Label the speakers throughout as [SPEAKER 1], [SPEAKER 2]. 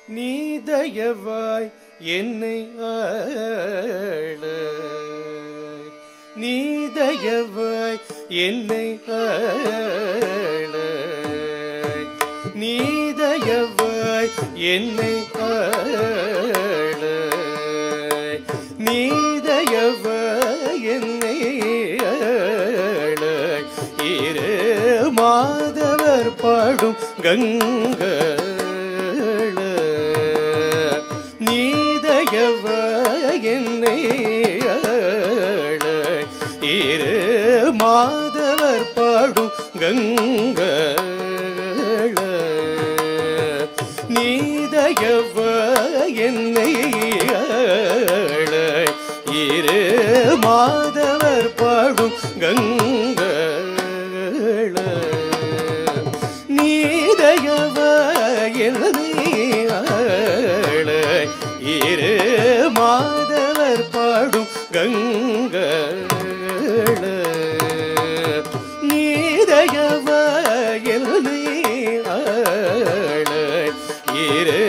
[SPEAKER 1] நீ தயவாய் என்னை ஆள, நீ தயவாய் என்னை ஆள, நீ தயவாய் என்னை ஆள, நீ தயவாய் என்னை ஆள. இரு மாதவர் பாடும் கங்கை என்னை ஆள. இரு மாதவர் பாடும் கங்கை நீதயவ என்னை ஆள. இரு மாதவர் பாடும் கங்கை நீதயவ என்னை ஆள. இரு மாதவர் பாடும் கங்கை நீதயவ என்னை ஆள. இரு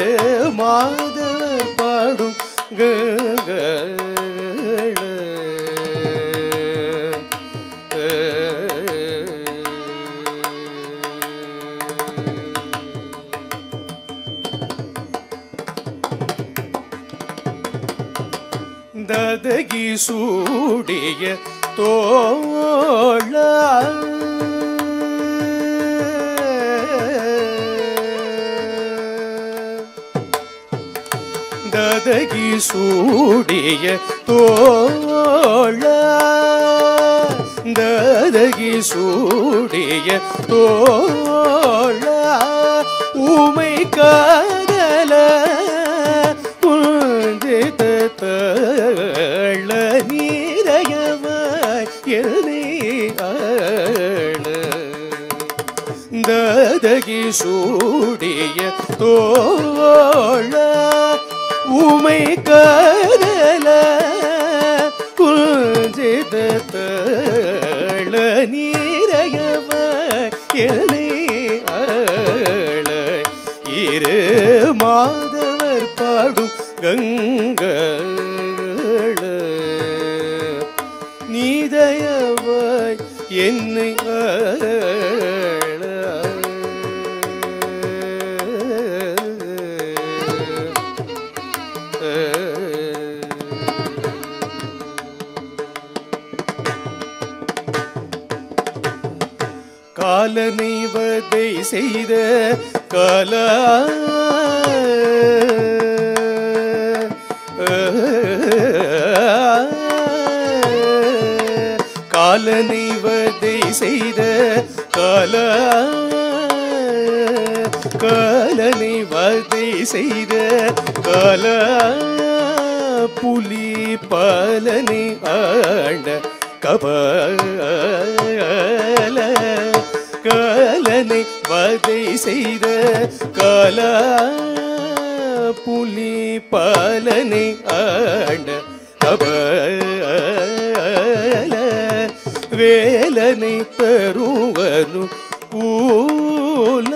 [SPEAKER 1] மாதவர் பாடும் கங்கை ததகி சூடிய தோள ததகி சூடிய தோள ததகி சூடிய தோள உமை காதல தள நீதயவாய் என்னை ஆள. ததகி சூடிய தோள உமை காதல குஞ்சித தள நீதயவாய் என்னை ஆள. இரு மாதவர் பாடும் கங்கை நீதயவாய் என்னை ஆள. காலனை வதை செய்த கலா காலனை வதை செய்த கலா காலனை வதை செய்த கலா புலி பாலனை ஆண்ட கபால காலனை வதை செய்த கலா புலி பாலனை ஆண்ட கபால வேலனை தருவனு கூல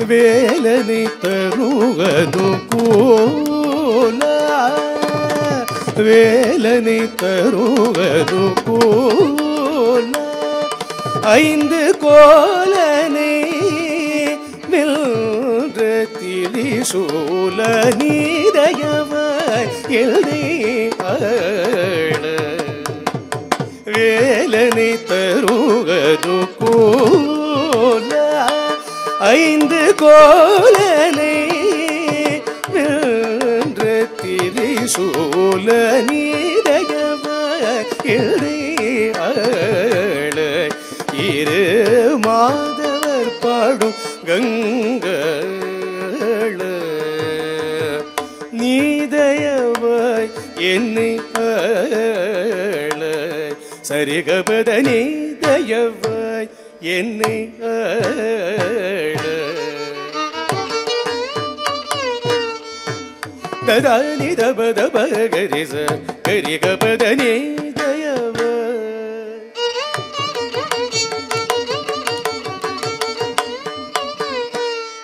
[SPEAKER 1] வேலனை தருவனு கூல வேலனை தருவனு கூல ஐந்து கோலனை வென்ற திரிசூல நீதயவாய் என்னை ஆள. வேலனை தருவனு கூல ஐந்து கோலனை திரிசூல நீதயவாய் இரு மாதவர் பாடும் கங்கள நீதயவாய் என்னை சரிகபத நீதயவாய் என்னை ததானி தபத பகரிச கரிகபத நீதயவாய்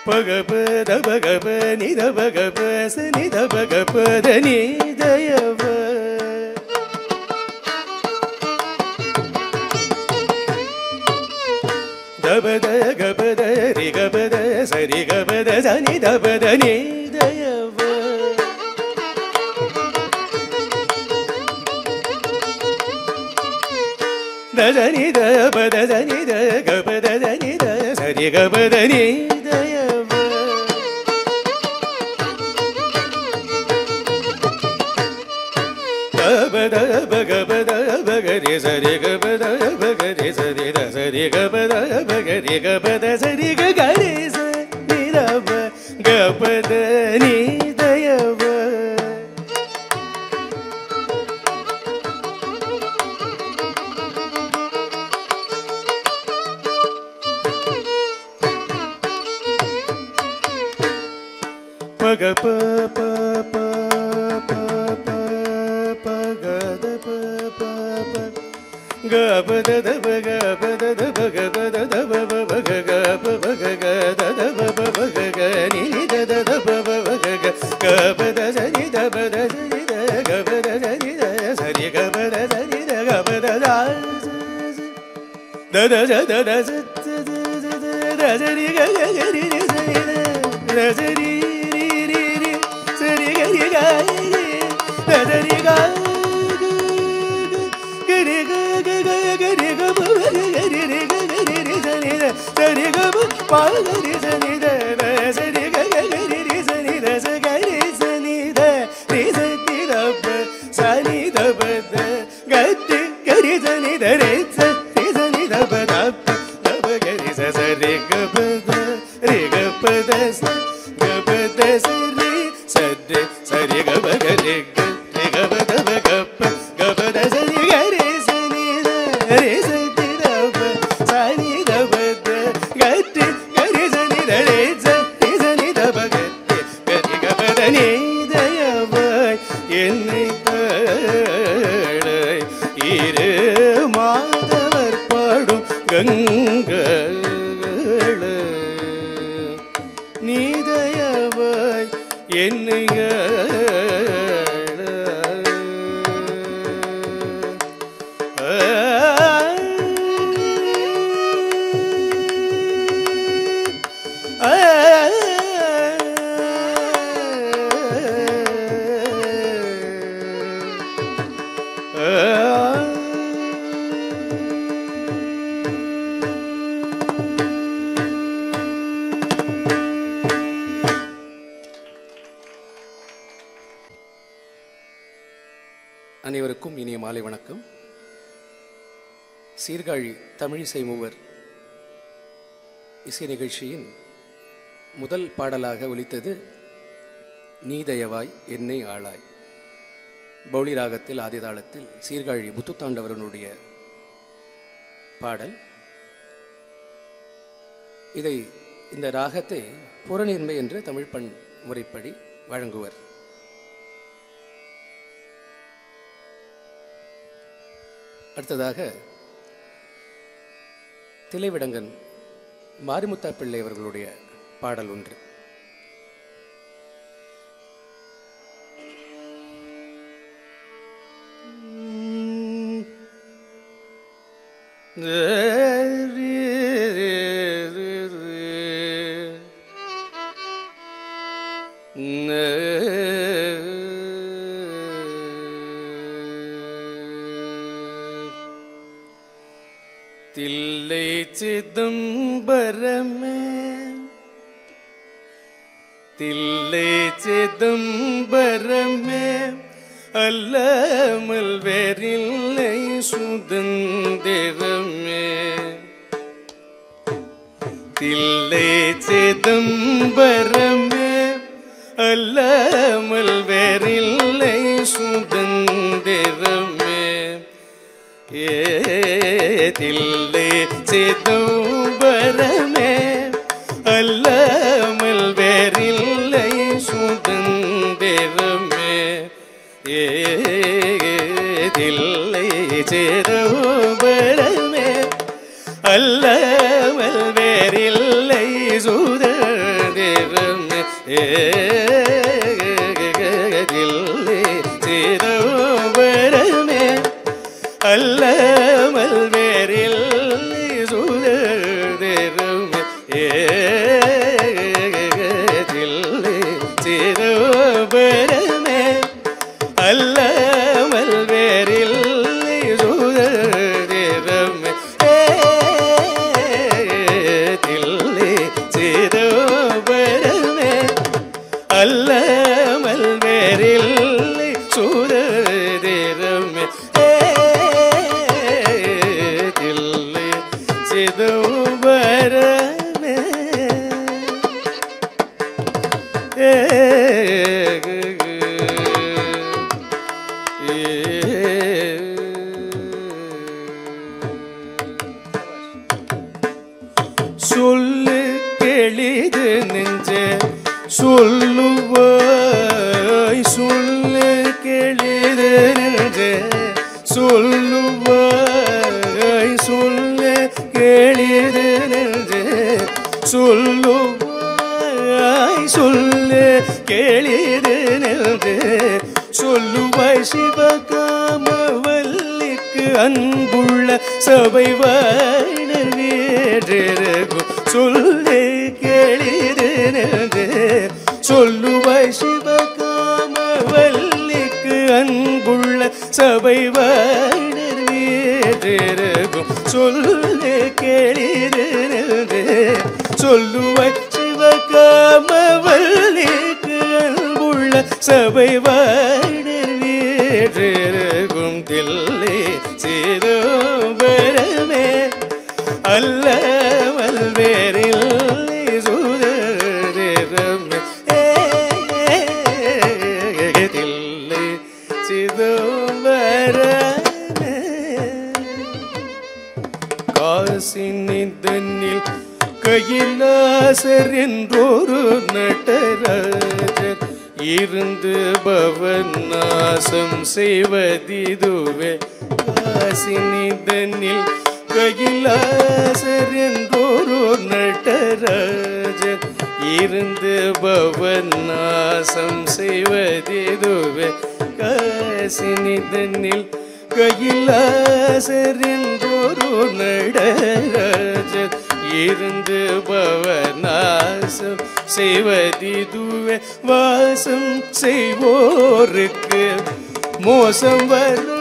[SPEAKER 1] பகபத பகப நித பகப சனித பகபத நீதயவாய் தபத கபத ரிகபத சரிகபத சனி தபத நீதயவாய் தனி தபத சனி த கபத சனி த சரிகபத நீதயவாய் தபத பகபத பகரி சரிகபத பகரி சரி த சரிகபத பகரி கபத சரி கரி சரி ரப கபத நீதயவாய் பக ப ப ப ப ப பகத ப ப ப கபத தப கபத தப கபத தப பக கப பக கத தப பக கனி தத தப பக கபத சரி தபத சரி த கபத சரி த சரி கபத சரி த கபத தத தத த சரி கரி சரி த சரி நீதயவாய் என்னை அனைவருக்கும் இனிய மாலை வணக்கம். சீர்காழி தமிழிசை மூவர் இசை நிகழ்ச்சியின் முதல் பாடலாக ஒலித்தது நீதயவாய் என்னை ஆளாய். பௌளி ராகத்தில் ஆதிதாளத்தில் சீர்காழி முத்துத்தாண்டவரனுடைய பாடல். இந்த ராகத்தை புறநீர்மை என்ற தமிழ் பண் முறைப்படி வழங்குவர். அடுத்ததாக திலைவிடங்கன் மாரிமுத்தா பிள்ளை அவர்களுடைய பாடல் ஒன்று. தில்லை சிதம்பரமே தில்லை சிதம்பரமே அல்லாமல் வேறில்லை சுதந்திரமே. தில்லை சிதம்பரமே அல்லாமல் வேறில்லை சுதந்திரமே. தில்லை சிதம்பரமே அல்லாமல் வேறில்லை சுதந்திரமே. தில்லை சிதம்பரமே அல்லாமல் வேறில்லை சுதந்திரமே. தில்லை சிதம்பரமே அல்லாமல் வேறில்லை சுதந்திரமே. தில்லை சிதம்பரமே அல்லாமல் வேறில்லை சுதந்திரமே. தில்லை சிதம்பரமே அல்லாமல் வேறில்லை சுதந்திரமே. தில்லை சிதம்பரமே. சொல்லு கெளிது நெஞ்சே சொல்லுவாய். சொல்லு கெளிது நெஞ்சே சொல்லுவாய். சொல்லு கெளிது நெஞ்சே சொல்லுவாய். சொல்லு கெளிது நெஞ்சே சொல்லுவாய். சிவகாமவல்லிக்கு அன்புள்ள சபை வாயினர் வீற்றிருக்கும் சொல்லு கெளிது நெஞ்சே சொல்லுவாய். சிவகாமவல்லிக்கு அன்புள்ள சபை வாயினர் வீற்றிருக்கும் சொல்லு கெளிது நெஞ்சே சொல்லுவாய். சிவகாமவல்லிக்கு அன்புள்ள சபை வாயினர் வீற்றிருக்கும் தில்லை சிதம்பரமே அல்லாமல் வேறில்லை சுதந்திரமே. தில்லை சிதம்பரமே. காசினிதனில் கையிலாசர் என்றொரு நடராஜர் இருந்து பவநாசம் செய்வதிதுவே. காசினிதனில் கையிலாசர் என்றொரு நடராஜர் இருந்து பவநாசம் செய்வதிதுவே. காசினிதனில் கையிலாசர் என்றொரு நடராஜர் இருந்து பவநாசம் செய்வதிதுவே. வாசம் செய்வோருக்கு மோசம் வரும்.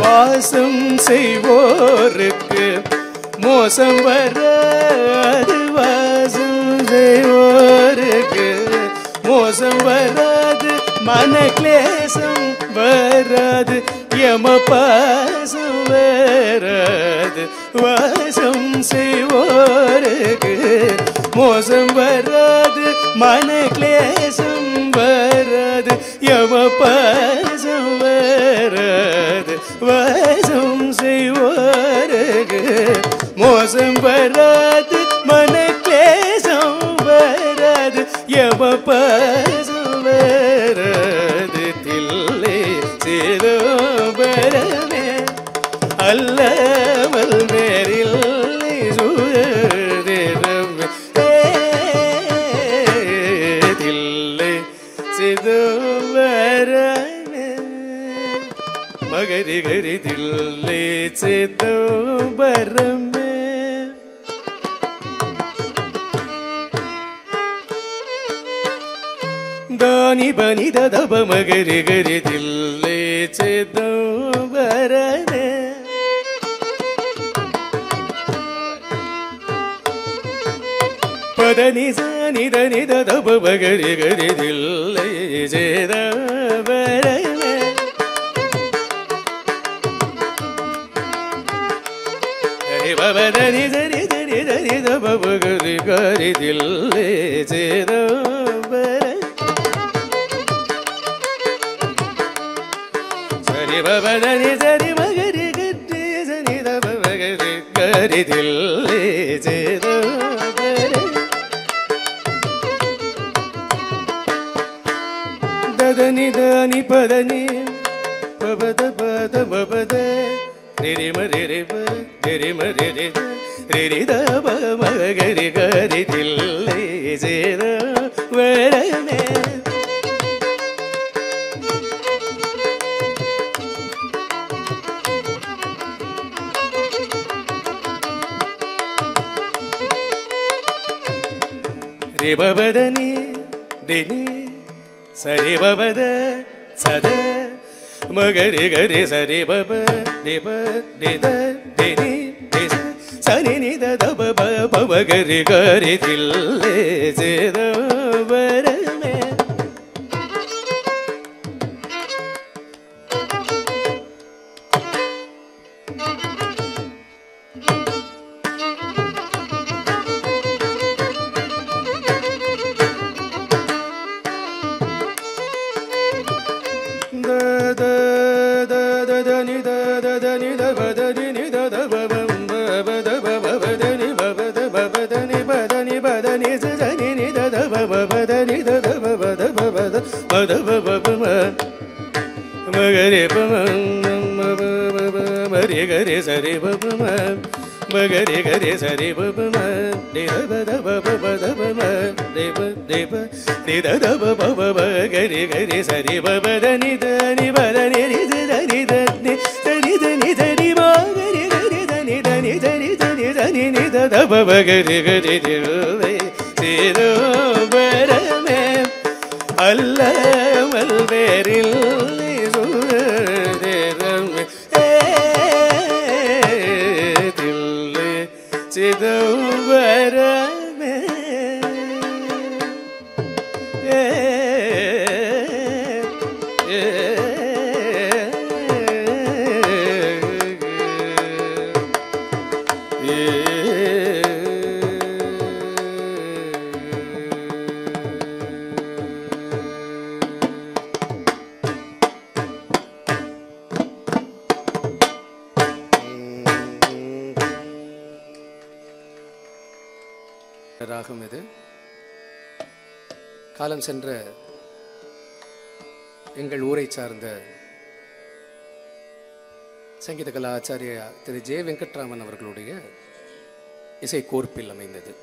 [SPEAKER 1] வாசம் செய்வோருக்கு மோசம் வராது. வாசம் செய்வோருக்கு மோசம் வராது. மனக்லேசம் வராது. யமபாசம் வராது. வாசம் செய்வோருக்கு மோசம் வராது. மனக்லேசம் வராது. யமபாசம் வராது. வாசம் செய்வோருக்கு மோசம் வராது. மனக்லேசம் வராது. யமபாசம் வராது. தில்லை சிதம்பரமே அல்லாமல் வேறில்லை சுதந்திரமே. தில்லை சிதம்பரமே மகரி கரி தில்லை சிதம்பரமே. தானி பனி ததப மகரி கரி தில்லை சிதம்பரமே. பதனி சனி தனி தப பகரி கரி தில்லை சேத வரமே ஹரி பவதனி சரி தனி தனி தப பகரி கரி தில்லை சேத சரி பவதனி சரி மகரி கரி சனி தப பகரி கரி தில்லை சேத ததனி தனி பதனி பபத பத பபத ரிரி மரி ரிரி மரி ரிரி தப மகரி கரி தில்லை சேத வரமே ரி பபதனி தினி சரி பபத சத மகரி கரி சரி பப திப தித தினி திச சனி நித தப பப கரி கரி தில்லை சேத வரமே மகரி மரி கரி சரி பபம மகரி கரி சரி பபம நித பப தபம தேவ தேவ நித பப மகரி கரி சரி பபத நித நிபத நித நித தனி தனி தனி மகரி கரி தனி தனி தனி தனி தனி நித தப மகரி கரி தில்லை சேத வரமே அல்லமல் வேறில் சிதம்பரமே ராகம் இது காலம் சென்ற எங்கள் ஊரை சார்ந்த சங்கீத கலா ஆச்சாரிய திரு ஜே வெங்கட்ராமன் அவர்களுடைய இசை கோர்ப்பில் அமைந்தது.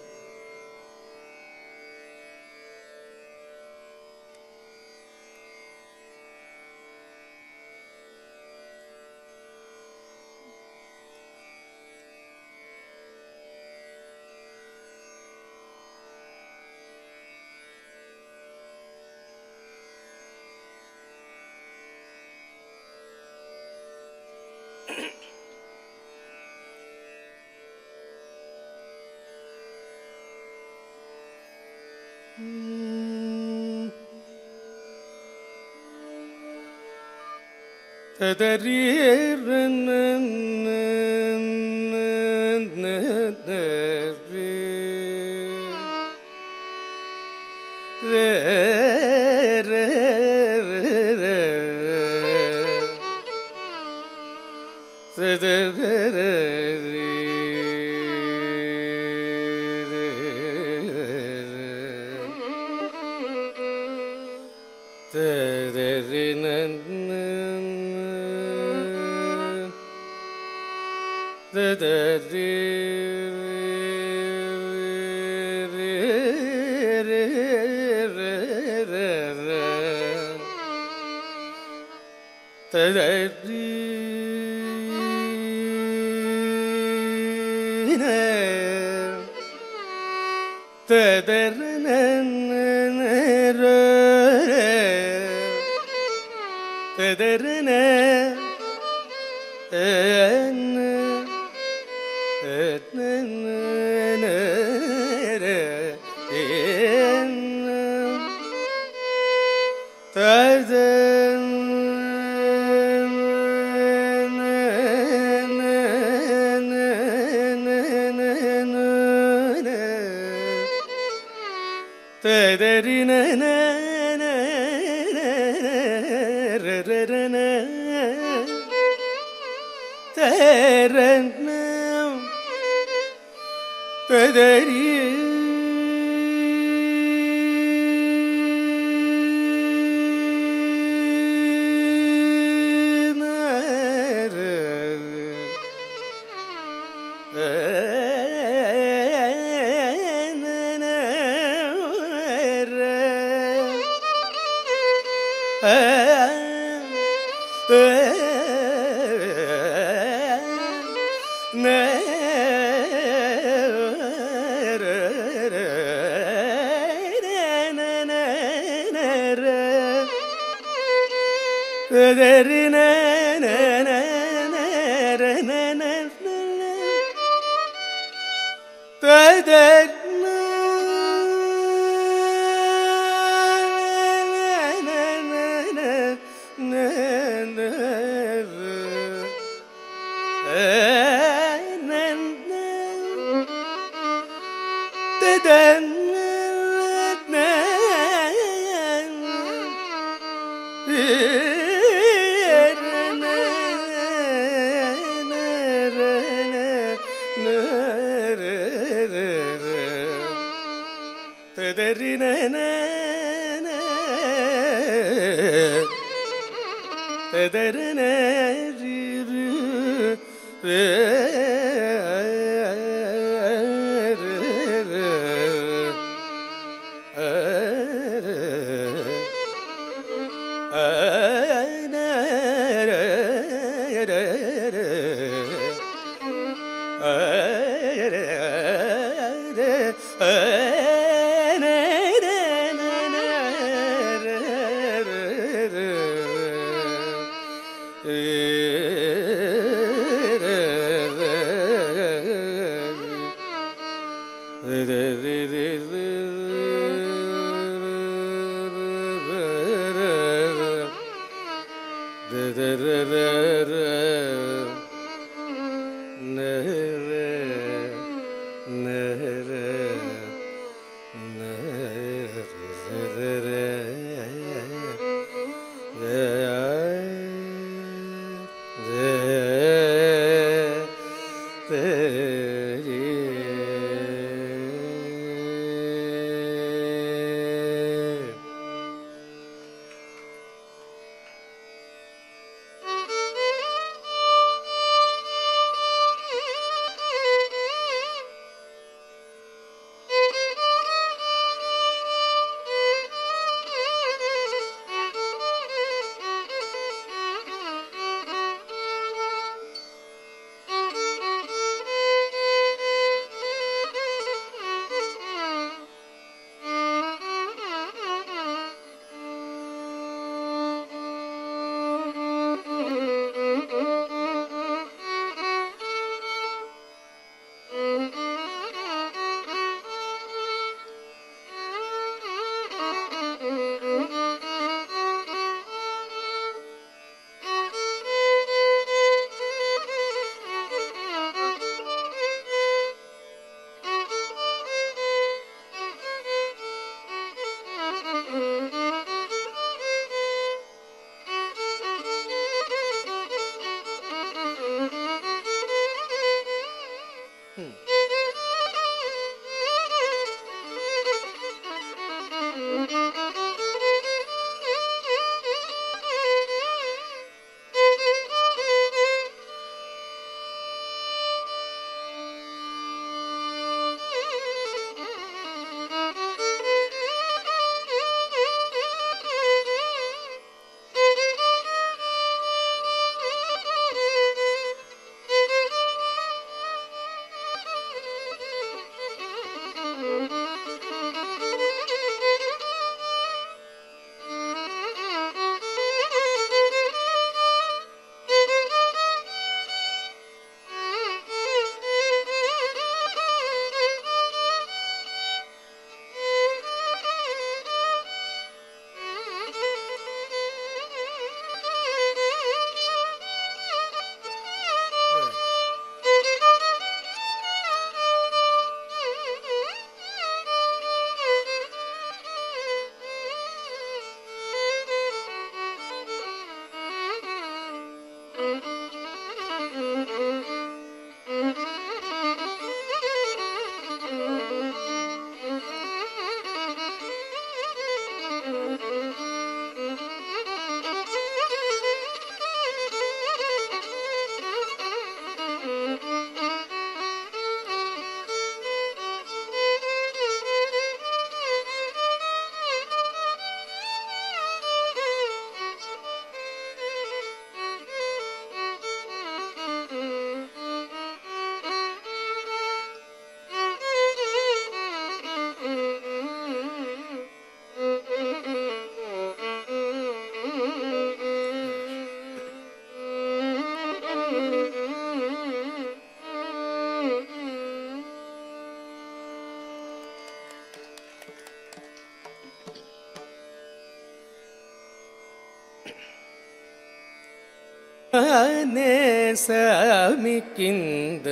[SPEAKER 1] சாமிக்கிந்த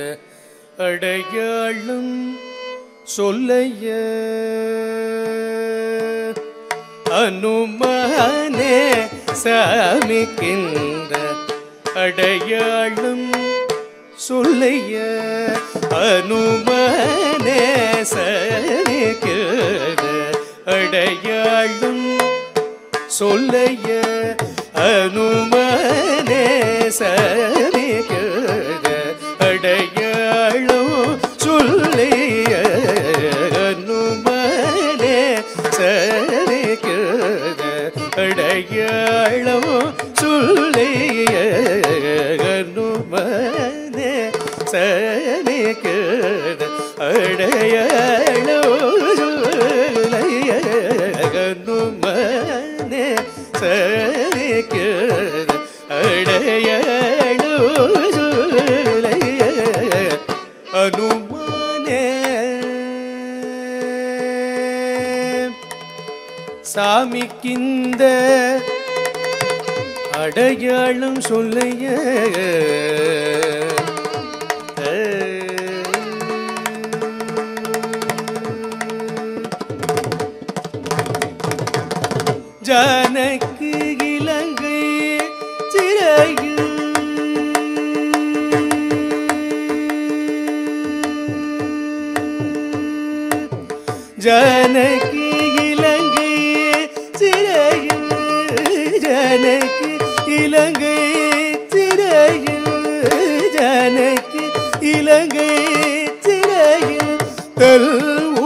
[SPEAKER 1] அடையாளம் சொல்லைய அனுமானே சாமிக்கின்ற அடையாளம் சொல்லைய அனுமானே சாமிக்கின்ற அடையாளம் சொல்லைய அனுமானே சாமிக்கின்ற அடையாளம் சொல்லைய அனுமானே சாமிக்கின்ற அடையாளம் சொல்லைய அனுமானே சாமிக்கின்ற அடையாளம் சொல்லைய அனுமானே சாமிக்கின்ற அடையாளம் சொல்லைய அனுமானே சாமிக்கிந்த அடையாளம் சொல்லைய ஜானக்கு இலங்கை சிறையில் ஜானக்கு இலங்கை சிறையில் ஜானக்கு இலங்கை சிறையில் ஜானக்கு இலங்கை சிறையில் தல்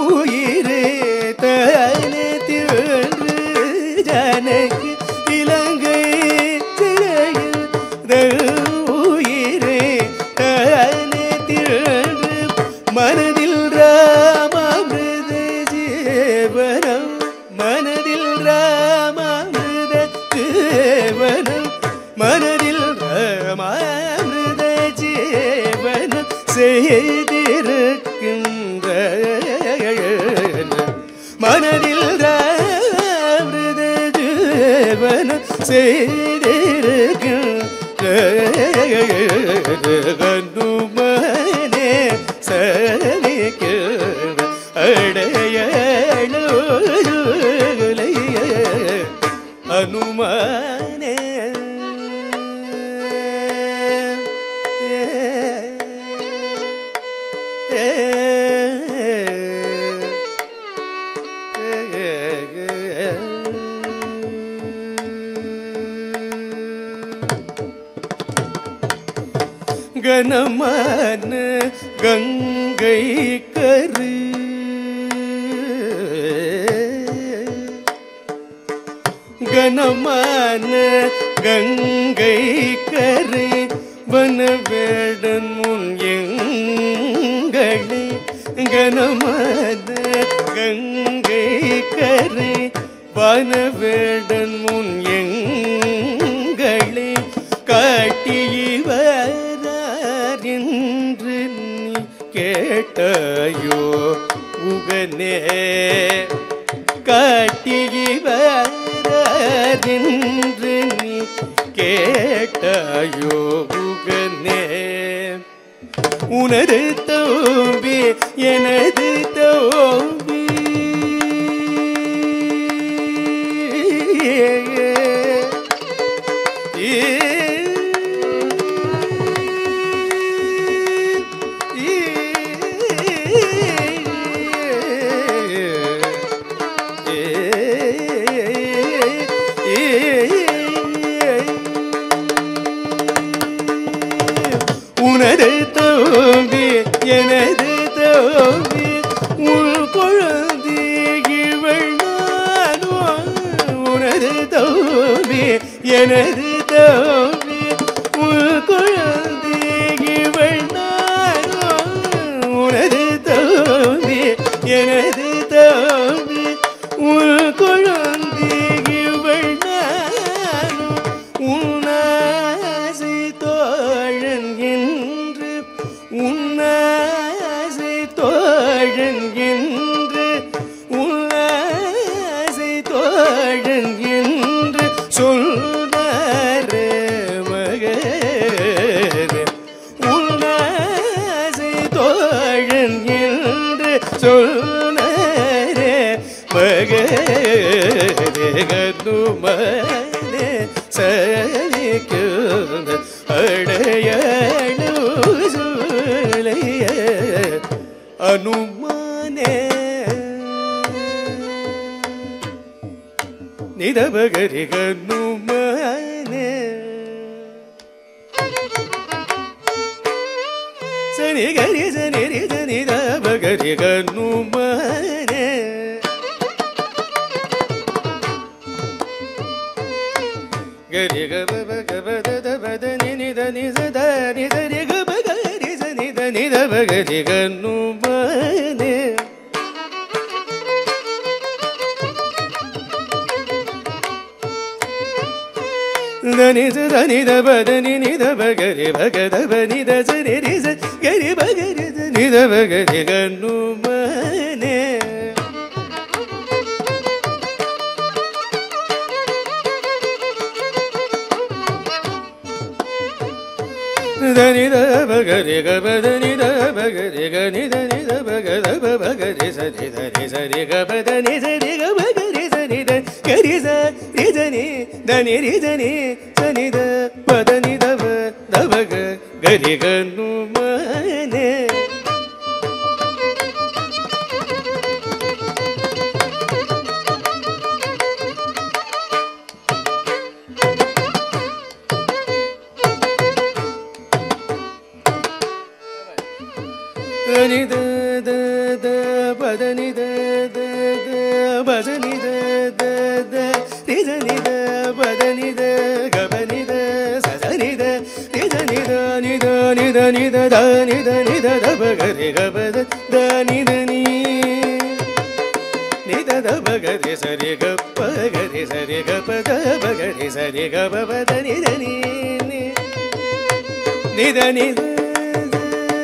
[SPEAKER 1] உயிரே தானே திகழ்ந்து ஜானக்கு இலங்கை சிறையில் தல் உயிரே தானே திகழ்ந்து மனதில் ராமாமிருத ஜீவனம் மனதில் ராமாமிருத ஜீவனம் மனதில் ராமாமிருத ஜீவனம் செய்திருக்கின்ற மனதில் ராமிருத ஜீவனம் செய்திருக்கின்ற அனுமானே சாமிக்கின்ற அடையாளம் சொல்லைய அனுமானே கனமான கங்கை கரு கனமான கங்கை கரு வனவேடன் முன் எங்களை கனமான கங்கை கரு வனவேடன் முன் எங்களை காட்டியவர் என்று நீ கேட்டாயோ உகனே காட்டியவர் என்று நீ கேட்டாயோ உகனே உனது தோம்பி எனது தோம்பி உனது தோம்பி எனது தோம்பி உள் குழந்தை இவள் நானோ உனது தோம்பி எனது தோம்பி உள் குழந்தை இவள் நானோ உனது தோம்பி எனது தோம்பி உள் குழந்தை இவள் நானோ உன்னாசை தோழன் என்று உன்னாசை தோழன் என்று உன்னாசை தோழன் என்று சொல்வாரே மகனே சொன்னரே மகனுமனே சலிக்குந்த அடையாளு சொல்லைய அனுமானே நிதபகரி கனுமானே சனி கரி சனி சனி தபகரி கனுமானே கரி கப கபத தபத நித நித நிதரி கப கரி சனி தனி தபகரி கனுமானே தனித தனித பதனி நித பகரி பகத பனித சரி ரிச கரி பகரி நித பகரி கனுமனே தனித பகரி கபதனித பகரி கனித நித பகத பகரி சரி தரி சரி கபதனி சரி கபகரி சரி கரி சரி தனி ரிதனி சனித பதனி தவ தவக கரி கனுமனே தனி த த த பதனி த த த பதனி த த த ரிதனி த பதனி த கபனி த சதனி த ரிதனி த நித நித நித த நித நித தபகரி கபத த நித நீ நித தபகரி சரி கப்ப கரி சரி கபத பகரி சரி கபத நித நீ நித நித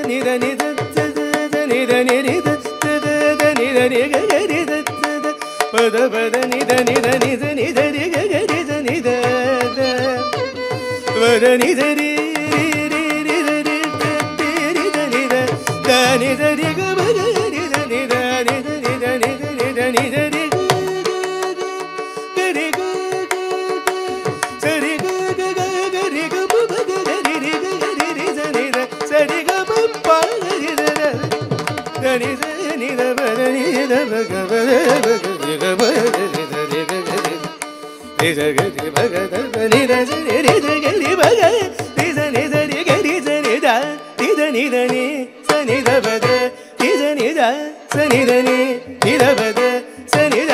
[SPEAKER 1] நித நித நித நித நித நித கரி பத பத நித நித நித நித நித கரி நித பத நித ரி நித நித நித நித நித பத நித நித நித நித நித நித ரி கரி சரி கரி பத கரி ரி கரி நித சரி கப பகரி தனி நித பத நித பகவத பகரி கபரி சரி கரி நித கரி பகத நித சரி நித கரி பக நித நித கரி சரி த நித நித நி சனி தபத நித நித சனி தனி நித பத சனி த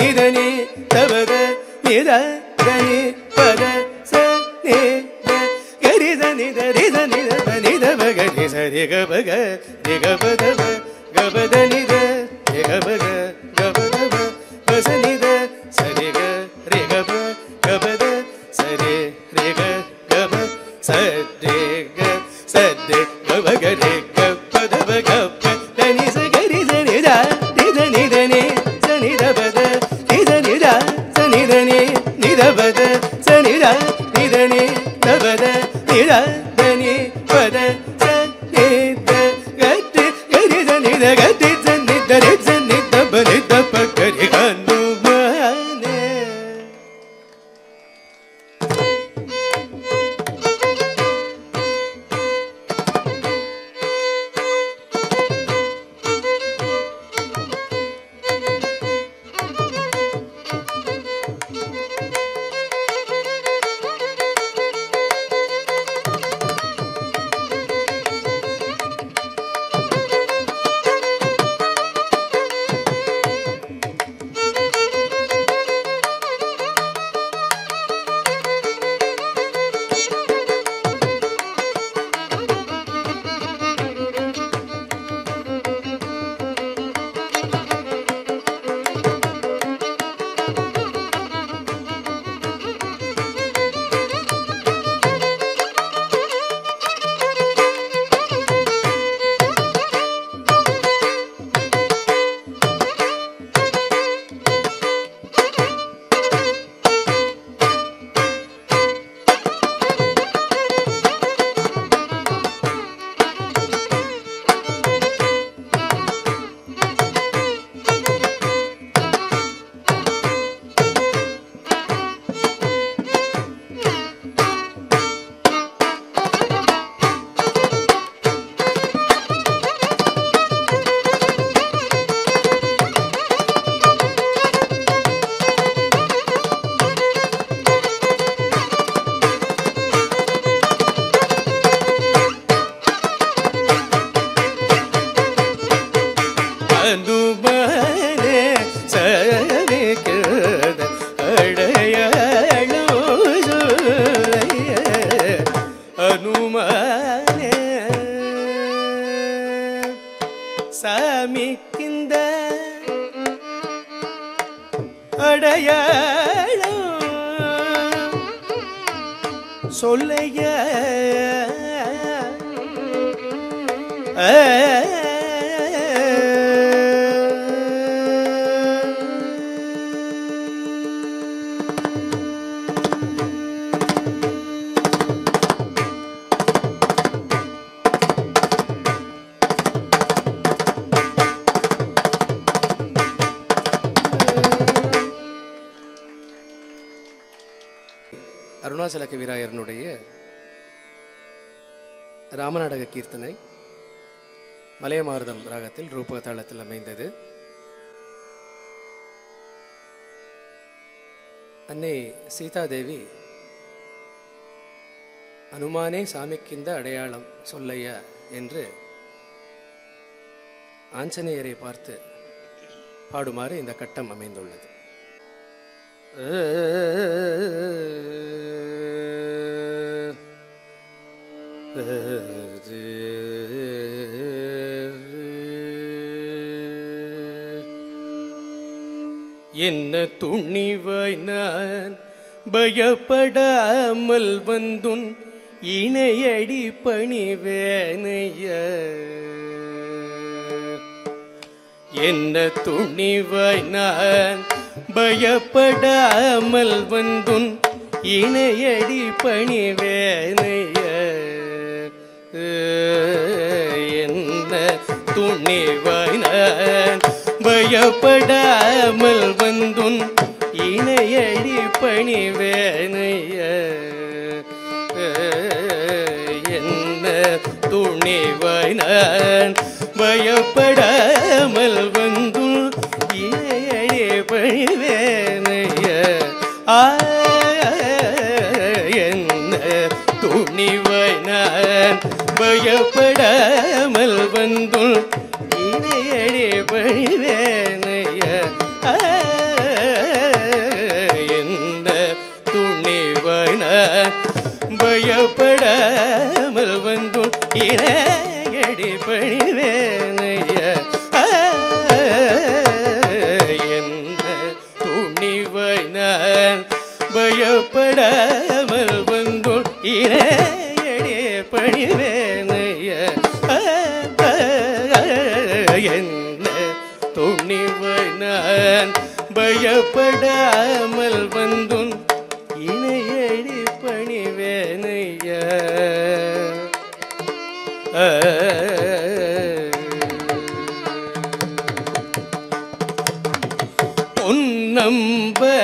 [SPEAKER 1] நித நி தபத நித தனி பத சனி கரி சனி த நித நித நித பகரி சரி கபக நிகபத கபத நித நிகபக கபத பசனித சரி க ரி கப கபத சரி ரி க கப சரி க சரி கபக ரி கபத கப தனி சகரி சனி த நித நித நி சனி தபத நித நித சனி தனி நித பத சனி த நித நி தபத நித தனி பத சனி த கட்டி கரி சனி த கட்டி சனி தரி சனி தப நி தப கரி கனுமனே சொல்லைய அருணாச்சல கவிராயரனுடைய ராமநாடக கீர்த்தனை மலையமாருதம் ராகத்தில் ரூபக தாளத்தில் அமைந்தது. அன்னை சீதாதேவி அனுமானே சாமிக்கிந்த அடையாளம் சொல்லையா என்று ஆஞ்சநேயரை பார்த்து பாடுமாறு இந்த கட்டம் அமைந்துள்ளது. என்ன துணிவாய் நான் பயப்படாமல் வந்துன் இணையடி பணிவேனைய. என்ன துணிவாய் நான் பயப்படாமல் வந்துன் இணையடி பணிவேனைய. என்ன துணிவாய் நான் பயப்படாமல் வந்துன் இணையடி பணிவேனைய. என்ன துணிவாய் நான் பயப்படாமல் வந்துன் இணையடி பணிவேனைய. என்ன துணிவாய் நான் பயப்படாமல் வந்துன் இணையடி பணிவேனைய. என்ன துணிவாய் நான் பயப்படாமல் வந்துன் இணையடி பணிவேனைய. என்ன துணிவாய் நான் பயப்படாமல் வந்துன் இணையடி பணிவேனைய. என்ன துணிவாய் நான் பயப்படாமல் வந்துன் இணையடி பணிவேனைய.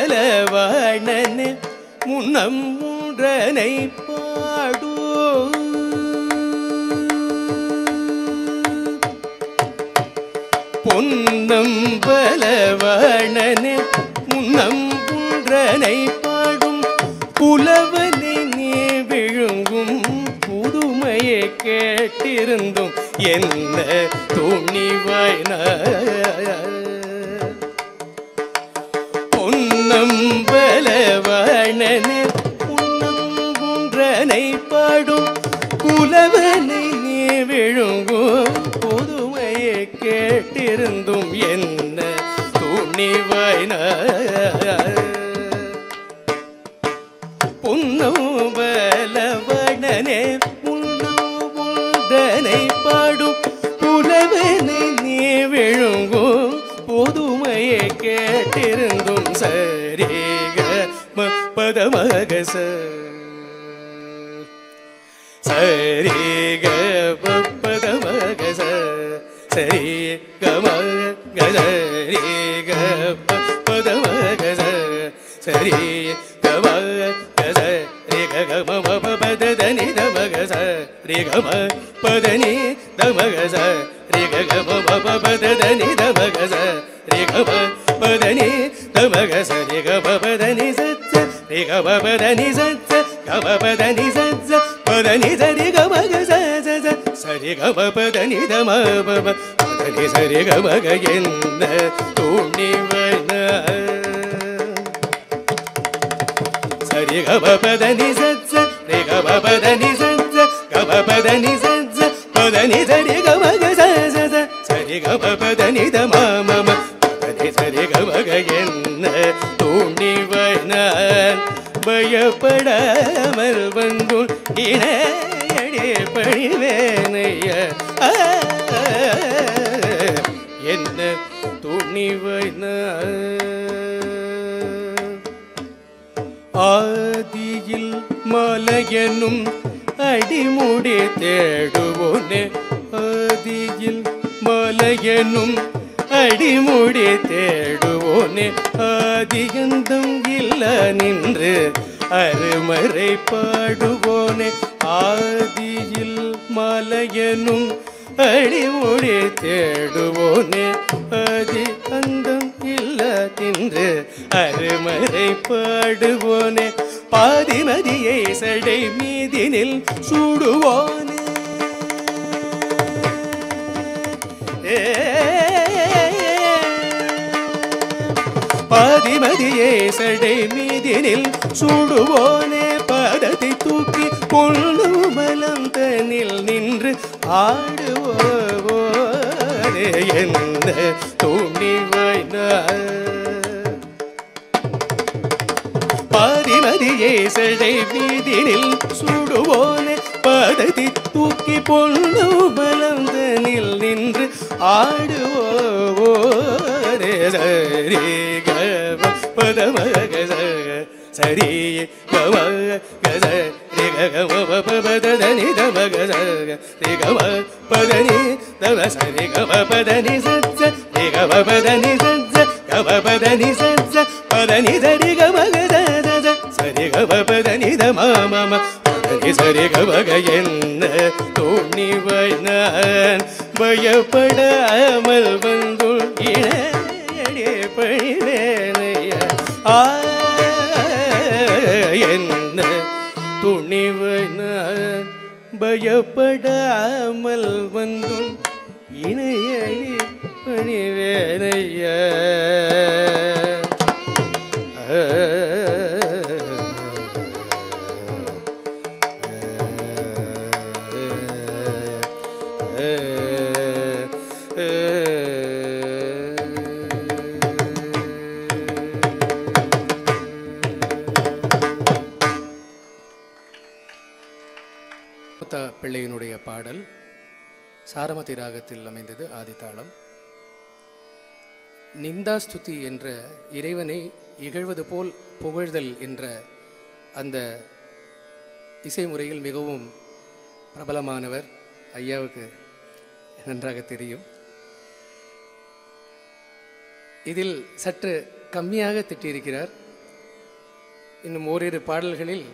[SPEAKER 1] பொன்னம்பலவாணன் முன்னம் மூன்றனை பாடோ. பொன்னம்பலவாணன் முன்னம் மூன்றனை பாடும் புலவனை நீ விழுங்கும் புதுமையை கேட்டிருந்தும் என்ன துணிவாய் நான். பொன்னம்பலவாணன் முன்னம் மூன்றனை பாடும் புலவனை நீ விழுங்கும் புதுமையை கேட்டிருந்தும் என்ன துணிவாய் நான். பொன்னம்பலவாணனே முன்னம் மூன்றனை பாடும் புலவனை நீ விழுங்கும் புதுமையை கேட்டிருந்தும் சரிக பதமக சரிக பதமக சரி கமக சரிக பதமக சரி கமக சரி கம பதனி தமக சரி கம பதனி தமக சரி கம பதனி தமக சரி கம பதனி தமக சரி கம பதனி சத்ய ரி கம பதனி சத்ய கம பதனி சத்ய பதனி சரி கமக சரி கம பதனி தம பதனி சரி கமக என்ன துணிவாய் சரி கம பதனி சத்ய ரி கம பதனி சத்ய கம பதனி சத்ய பதனி சரி கமக சரி கம பதனி தம பதனி சரி கமக என்ன துணிவாய் நான் பயப்படாமல் வந்தும் இணையடி பணிவேனைய என்ன துணிவாய் ஆதியில் மலையனும் அடிமுடி தேடுவோனே ஆதியில் மலையனும் அடிமுடி தேடுவோனே ஆதியந்தம் இல்ல நின்று அருமறை பாடுவோனே ஆதியில் மலையனும் அடிமுடி தேடுவோனே ஆதி அந்தம் இல்ல நின்று அருமறை பாடுவோனே பாதிமதியை சடை மீதினில் சூடுவோனே பாதிமதியை சடை மீதினில் சூடுவோனே பாதத்தை தூக்கி கொள்ளு மலம் தனில் நின்று ஆடுவோனே எந்த துணிவாய் பாதிமதியை சடை மீதினில் சூடுவோனே பாதத்தை தூக்கி பொல்லு பலம் தனில் நின்று ஆடுவோனே சரி கவ பதமக சரி கவ கத கம பதனி தமக கம பதனி தம சரி கம பதனி சச்ச கம பதனி சச்ச கம பதனி சச்ச பதனி சரி கம சரி கம பதனி தம மம பதனி சரி கமக என்ன துணிவாய் நான் பயப்படாமல் வந்துள் இணையடி பணிவேனைய என்ன துணிவாய் நான் பயப்படாமல் வந்தும் இணையடி பணிவேனைய
[SPEAKER 2] பிள்ளையினுடைய பாடல் சாரமதி ராகத்தில் அமைந்தது ஆதித்தாளம். நிந்தாஸ்துதி என்ற இறைவனை இகழ்வது போல் புகழ்தல் என்ற அந்த இசை முறையில் மிகவும் பிரபலமானவர் ஐயாவுக்கு நன்றாக தெரியும். இதில் சற்று கம்மியாக திட்டியிருக்கிறார். இன்னும் ஓரிரு பாடல்களில்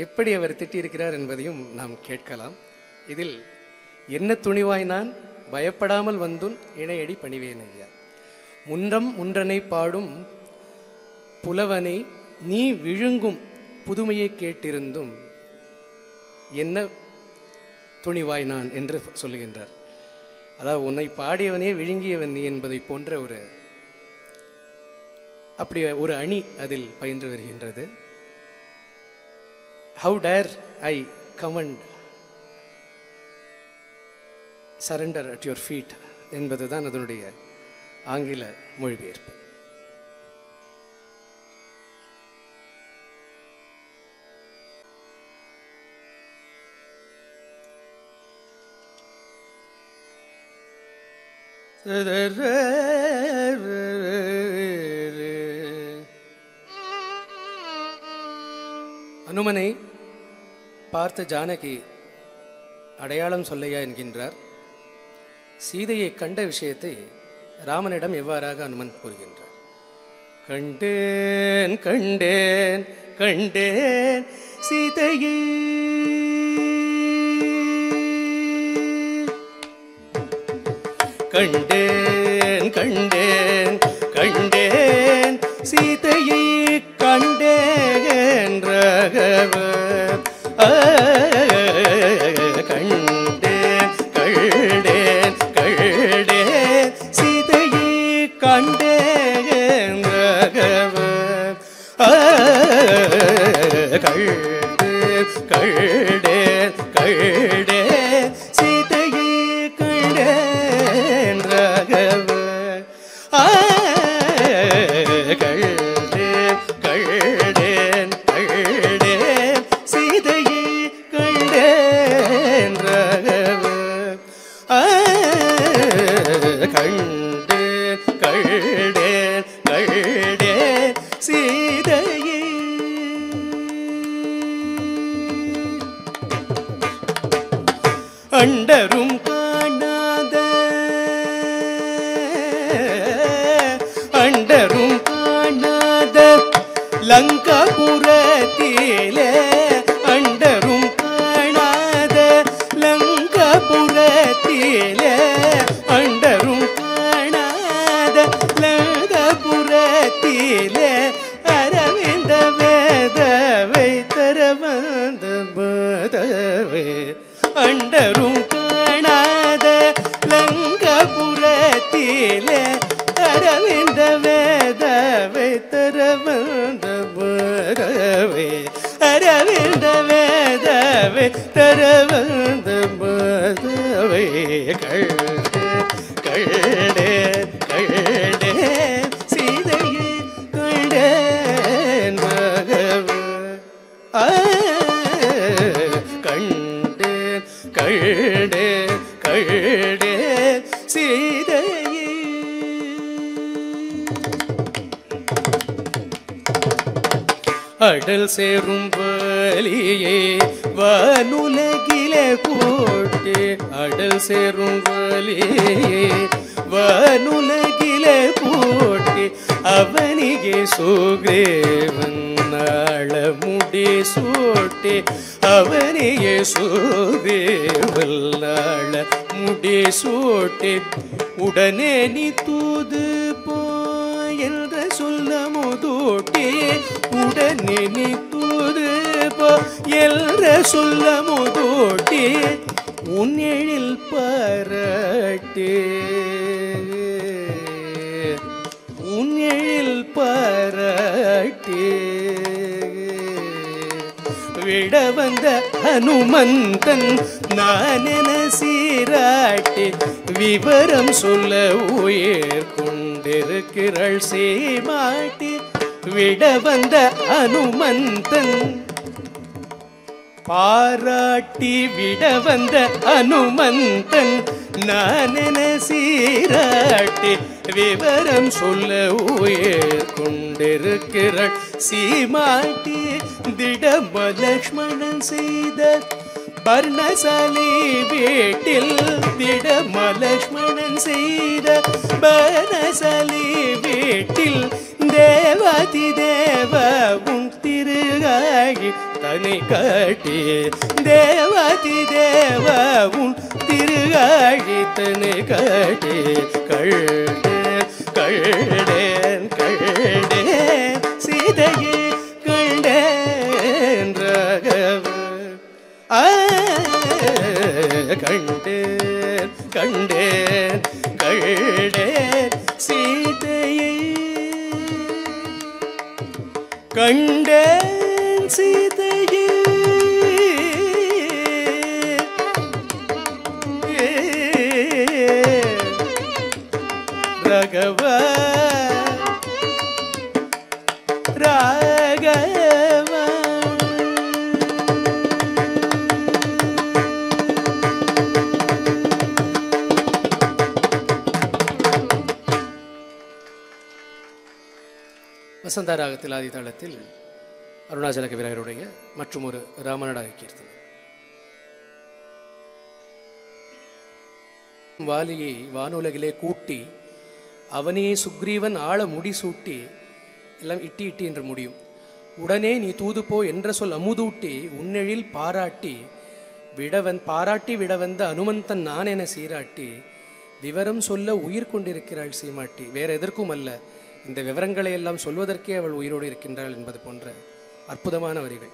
[SPEAKER 2] எப்படி அவர் திட்டியிருக்கிறார் என்பதையும் நாம் கேட்கலாம். இதில் என்ன துணிவாய் நான் பயப்படாமல் வந்துன் இணையடி பணிவேன் ஐயா. முன்றம் முன்றனை பாடும் புலவனை நீ விழுங்கும் புதுமையை கேட்டிருந்தும் என்ன துணிவாய் நான் என்று சொல்லுகின்றார். அதாவது உன்னை பாடியவனே விழுங்கியவன் நீ என்பதை போன்ற அப்படி ஒரு அணி அதில் பயின்று வருகின்றது. How dare I come and surrender at your feet என்பதுதான் அதனுடைய ஆங்கில மொழிபெயர்ப்பு. அனுமனை பார்த்த ஜானகி அடையாளம் சொல்லையா என்கின்றார். சீதையை கண்ட விஷயத்தை ராமனிடம் எவ்வாறாக அனுமன் கூறுகின்றார். கண்டேன் கண்டேன் கண்டேன் சீதையை கண்டேன் கண்டேன் கண்டேன் சீதையை கண்டேன் ரகவ கண்டேன் கண்டேன் கண்டேன் சீதையை கண்டேன் ரகவ கண்டேன் கண்டேன் கண்டேன் சீதையை கண்டேன் ரகவ கண்டேன்
[SPEAKER 1] அண்டரும் காணாத அண்டரும் காணாத லங்காபுரத்திலே அண்டரும் காணாத லங்காபுரத்திலே அண்டரும் காணாத லங்காபுரத்திலே அரவிந்த வேதவை தரவந்த பதவே அண்டரும் காணாத லங்காபுரத்திலே அரவிந்த வேதவை தரவந்த பதவே அரவிந்த வேதவை தரவந்த பதவே கண்டே கண்டே சீதையே கண்டேன் பகவே கண்டேன் கண்டேன் கண்டேன் சீதையே அடல் சேரும் வலியே வானுலகிலே போட்டு அடல் சேரும் வலியே வானுலகிலே போட்டு அவனிಗೆ சுக்ரீவன் நாள முடி சூட்டி அவனிಗೆ சுக்ரீவன் நாள முடி சூட்டி உடனே நீ தூது போ என்ற சொல்ல முதூட்டி உடனே நீ தூது போ என்ற சொல்ல முதூட்டி உன் எழில் பாராட்டி உன் எழில் பாராட்டி விட வந்த ஹனுமந்தன் நானென சீராட்டி விவரம் சொல்ல உயிர் கொண்டிருக்கிறாள் சீமாட்டி விட வந்த ஹனுமந்தன் பாராட்டி விட வந்த ஹனுமந்தன் நானென சீராட்டி விவரம் சொல்ல உயிர் கொண்டிருக்கிறாள் சீமாட்டி திடம லக்ஷ்மணன் செய்த பர்ணசாலி வீட்டில் திடம லக்ஷ்மணன் செய்த பர்ணசாலி வீட்டில் தேவாதி தேவ உன் திருகாகி தனி காட்டி தேவாதி தேவ உன் திருகாகி தனி காட்டி கண்டேன் கண்டேன் கண்டேன் சீதையே கண்டேன் ராகவ கண்டேன் கண்டேன் கண்டேன் சீதையே கண்டேன் சீதையே ராகவ ராகவ
[SPEAKER 2] வசந்த ராகத்தில் ஆதிதாளத்தில் அருணாச்சல கவிராயருடைய மற்றும் ஒரு ராமநாடக கீர்த்தனை. வாலியை வானுலகிலே கூட்டி அவனையே சுக்ரீவன் ஆள முடி சூட்டி எல்லாம் இட்டி இட்டி என்று முடியும். உடனே நீ தூது போ என்ற சொல் அமுதூட்டி உன்னெழில் பாராட்டி பாராட்டி விட வந்த அனுமந்தன் நான் என சீராட்டி விவரம் சொல்ல உயிர் கொண்டிருக்கிறாள் சீமாட்டி. வேற எதற்கும் அல்ல, இந்த விவரங்களை எல்லாம் சொல்வதற்கே அவள் உயிரோடு இருக்கின்றாள் என்பது போன்ற அற்புதமான வரிகள்.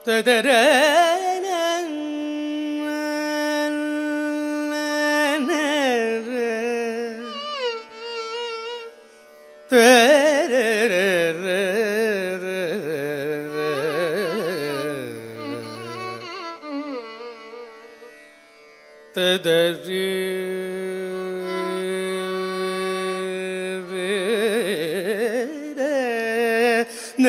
[SPEAKER 1] ததர ததரி ந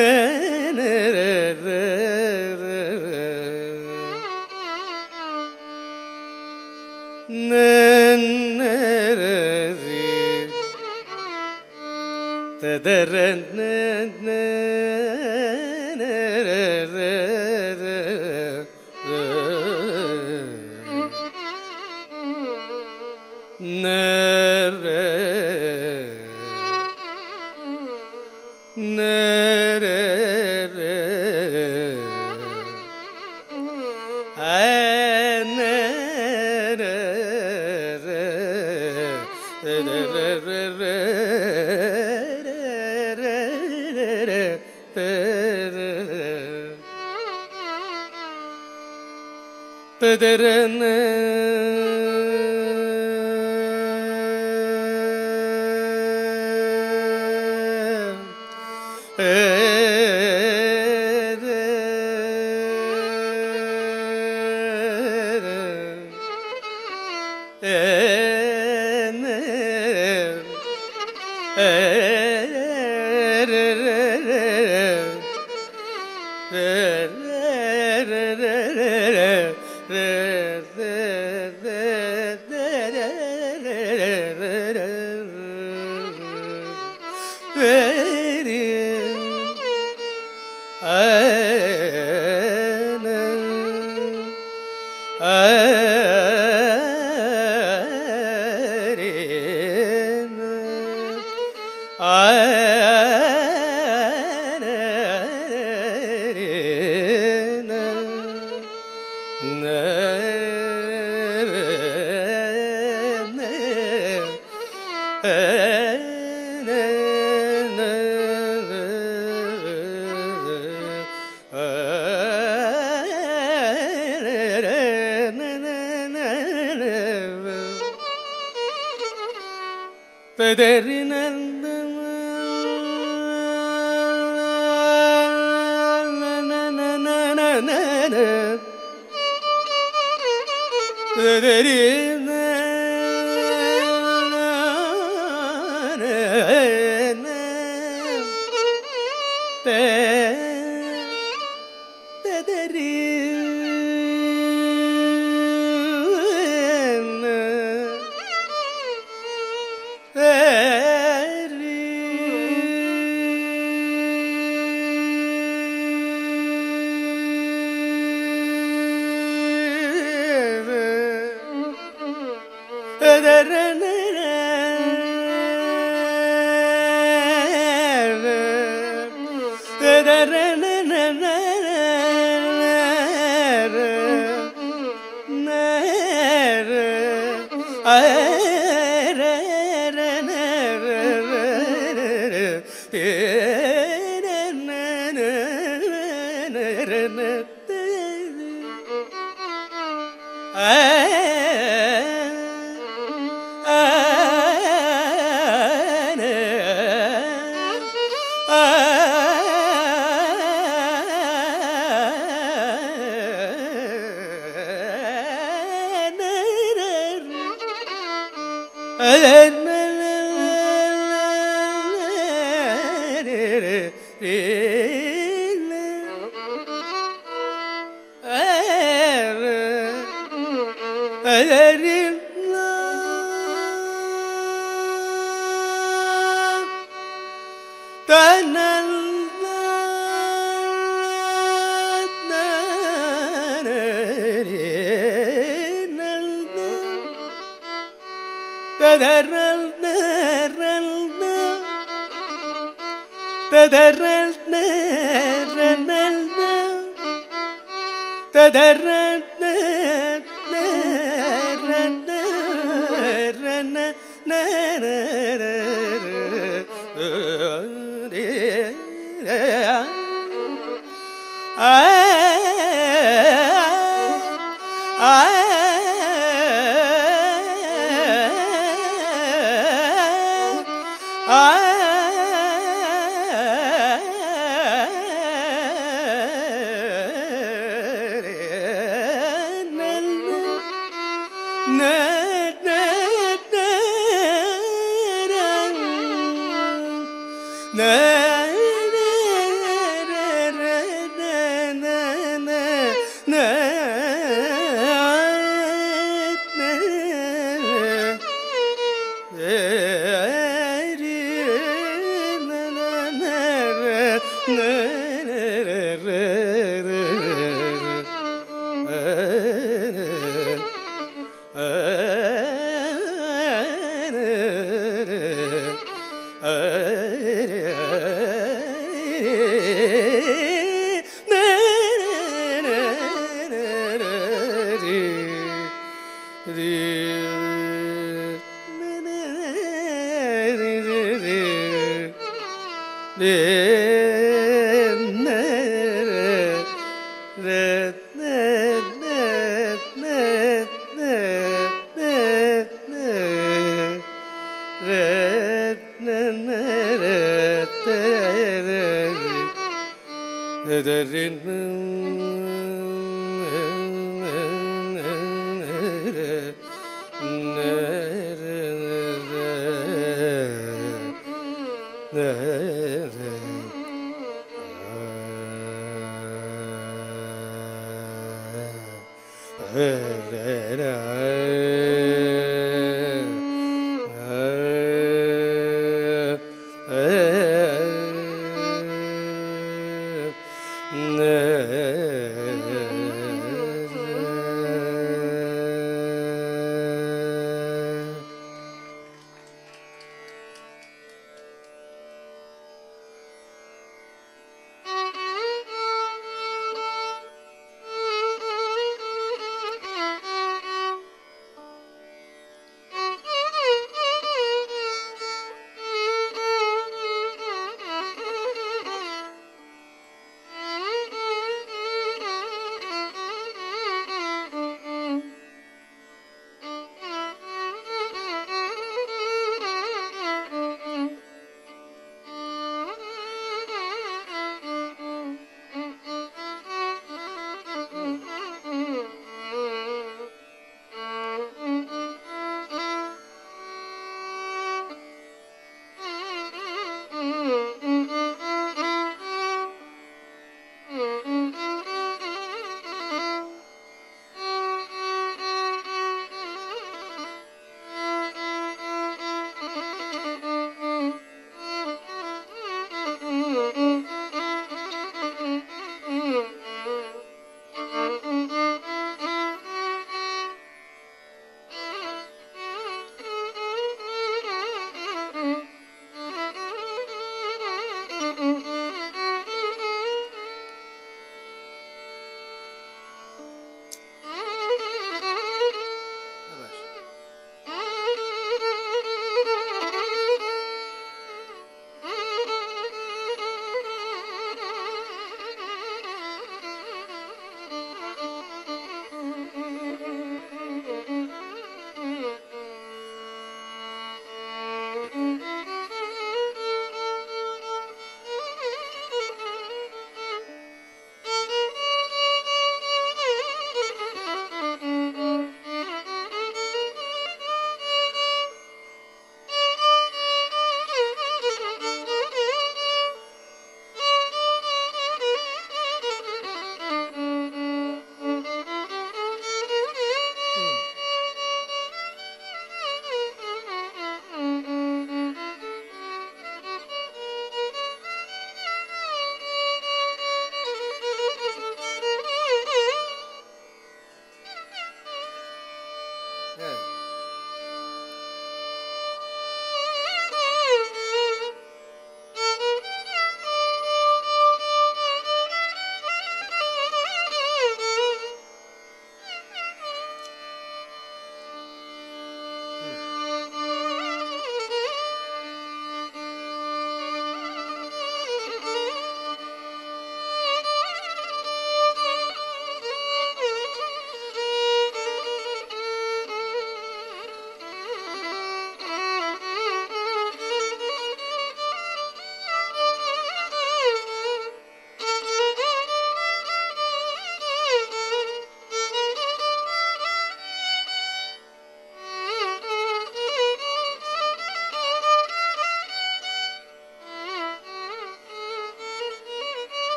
[SPEAKER 3] Thank you.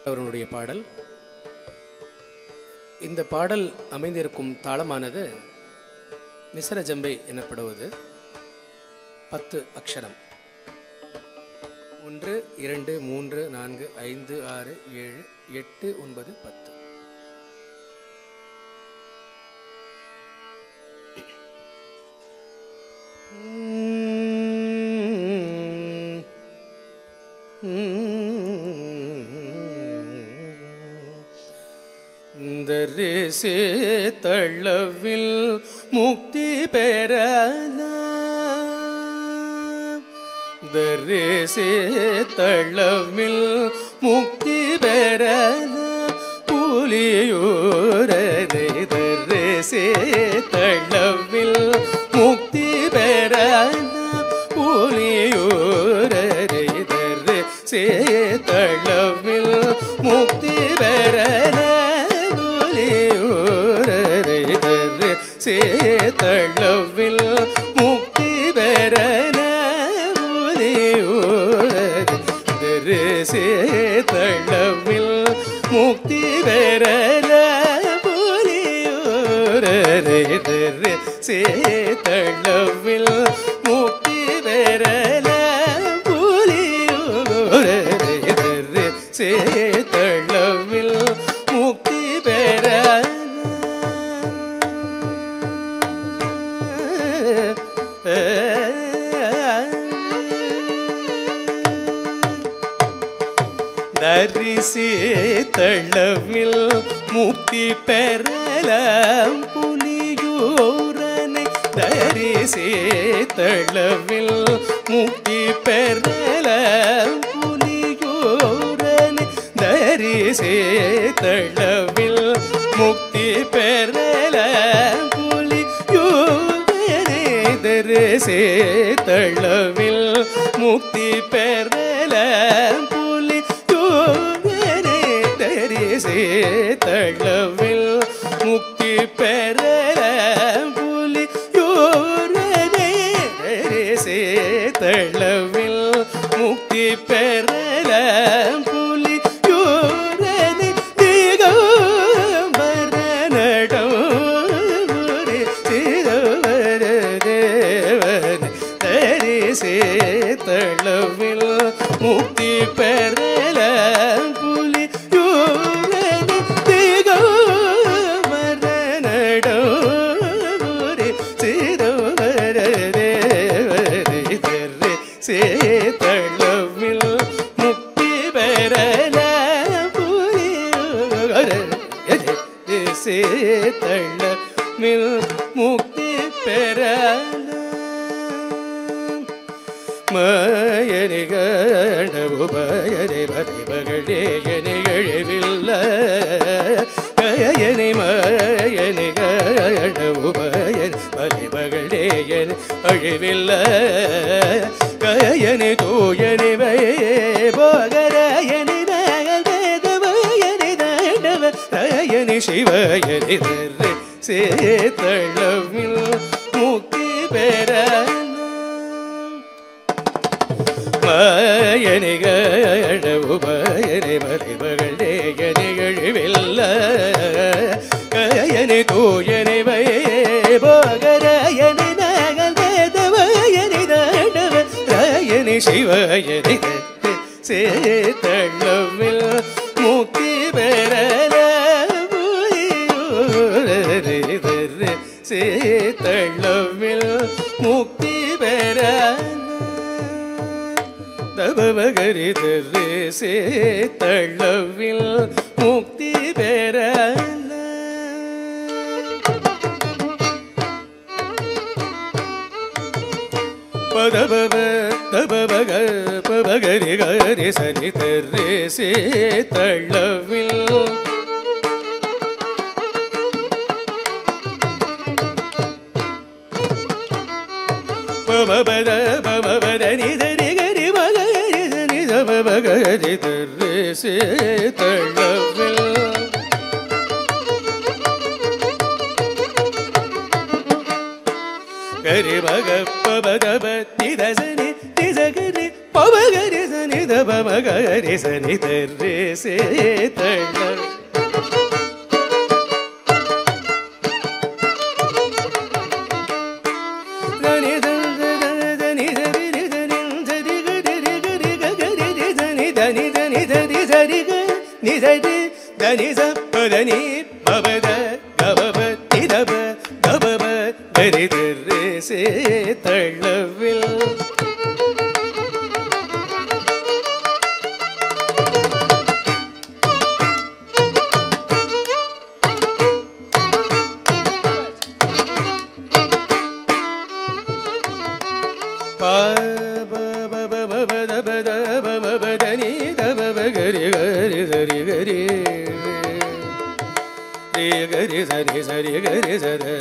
[SPEAKER 2] அவர்களுடைய பாடல். இந்த பாடல் அமைந்திருக்கும் தாளமானது மிசர ஜம்பை எனப்படுவது. 10 அக்ஷரம். 1 2 3 4 5 6 7 8 9 10.
[SPEAKER 1] தரிசே தள்ளவில் முக்தி பெறலாம். தரிசே தள்ளவில் முக்தி பெறலாம். புலியூரனை தரிசே தள்ளவில் முக்தி பெறலாம். புலியூரனை தரிசே தள்ளவில் முக்தி பெறலாம். சேத்தளவில் முக்தி பெறல சேத்தளவில் முக்தி பெறல சேத்தளவில் முக்தி பெறல சேத்தளவில் முக்தி பெறல. தரிசே தளவில் முக்தி பெறலாம். புலியூரனை தரிசே தளவில் முக்தி பெறலாம். புலியூரனை தரிசே தளவில் முக்தி பெறலாம். புலியூரனை தரிசே தளவில் முக்தி பெறலாம். சேத்தளவில் முக்தி பெறலாம். புலியூரனை சேத்தளவில் முக்தி பெறலாம். புலியூரனை திகம்பர நடோரே சிதம்பர தேவனை சேத்தளவில் முக்தி பெறலாம். சேத்தளவில் முக்தி பெறலாம். சேத்தளவில் முக்தி பெறலாம். மயனிகண்ட உபயனை பரிபகளே நிகழ்வில்ல. கயனை மயனி கண்ட உபயன் பரிபகளே அழிவில்ல. கயனி தூயனி போகரயனி நகதவயனி தண்டவ ரயனி சிவயனி தர்றே சேத்தளவில் முக்தி பெறலாம். மயனி கண்ட உபயனி பரிபகளே நிகழ்வில்ல. கயனி தூயனி போகரயனி நகதவயனி தண்டவ ரயனி சிவயனி சேத்தளவில் முக்தி பெறலாம். சேத்தளவில் முக்தி பெறலாம். தபமகரி தர்றே சேத்தளவில் முக்தி பெறலாம். பதபவ தபமக பபகரி கரி சரி தர்றே சேத்தளவில் பபபத பபபத நிதரி கரி மகரி சனி தபமகரி தர்றே சேத்தளவில் கரி மக பபதப திதசனி திசகரி பவகரி சனி தப மகரி சனி தர்ரே சே தள்ள தள்ளவில் gari sari sari gari sara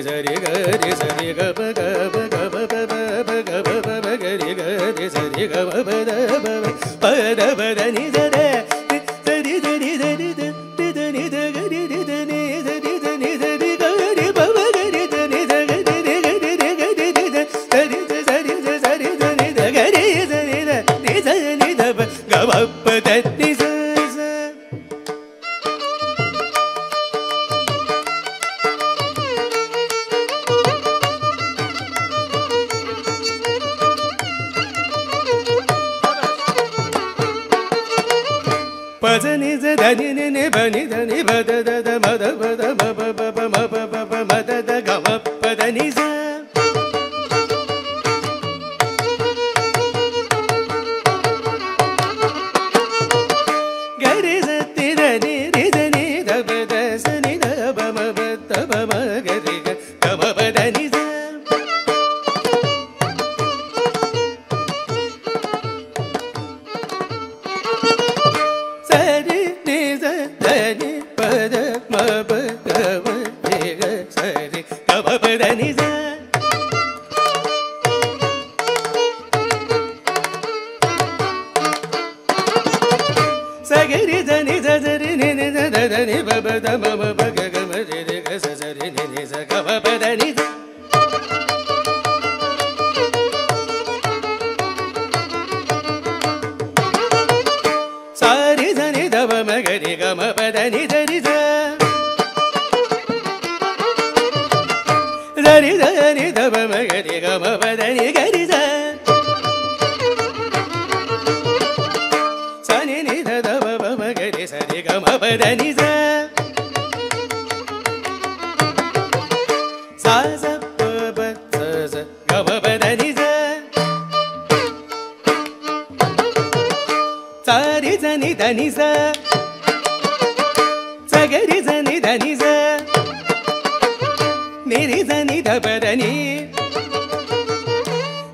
[SPEAKER 1] sari gari sari ga ba ga ba ga ba ba ba ba ga ba ba ba gari gari sari ga ba ba da ba ba da ba da ni da da sari sari sari da da ni da gari da ni da ni da ni gari ba ba gari da ni da gari gari gari da sari sari sari da ni da gari sari da ni da ni da ba ga ba ba da ni sa Pazani zadani ne bani dani bada da da mada bada ba ba ba ba ma ba ba ba mada da ga ma padani za gari zati dani ri dani da bada sani da ba ma ba da ba ma gari ga ma padani za Sagari dani zadari ni ni zadani ba ba da ma ma ba ga ga ma ri ri ga sa sa ri ni ni sa ga ba ba da ni sa ri dani da ba ma ga ri ga ma ba da ni da ri sa da ri dani da ba ma ga ri ga ma ba da ni ga ri sa sari ga ma ba da ni za sa sa ba ba sa sa ga ma ba da ni za sa ri za ni da ni za sa ga ri za ni da ni za ni ri za ni da ba da ni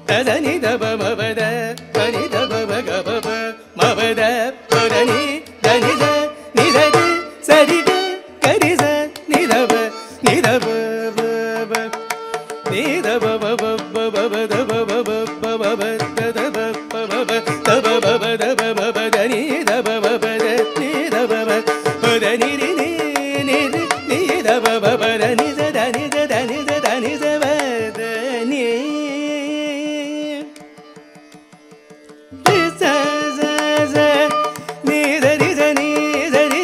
[SPEAKER 1] da za ni da ba ma ba da ba ni da ba ba ga ba ba ma ba da ba da ni da ni da ni da sari ga gari za ni da ba ba ba ni da ba ba ba ba ba ba da ba ba ba ba ba ba da da ba ba ba ba da ba ba ba da ba ba ba da ni da ba ba ba da ni da ba ba ba da ni ri ni ni ni da ba ba ba da ni da da ni da da ni da da ni da ba da ni sa sa sa ni da ni da ni da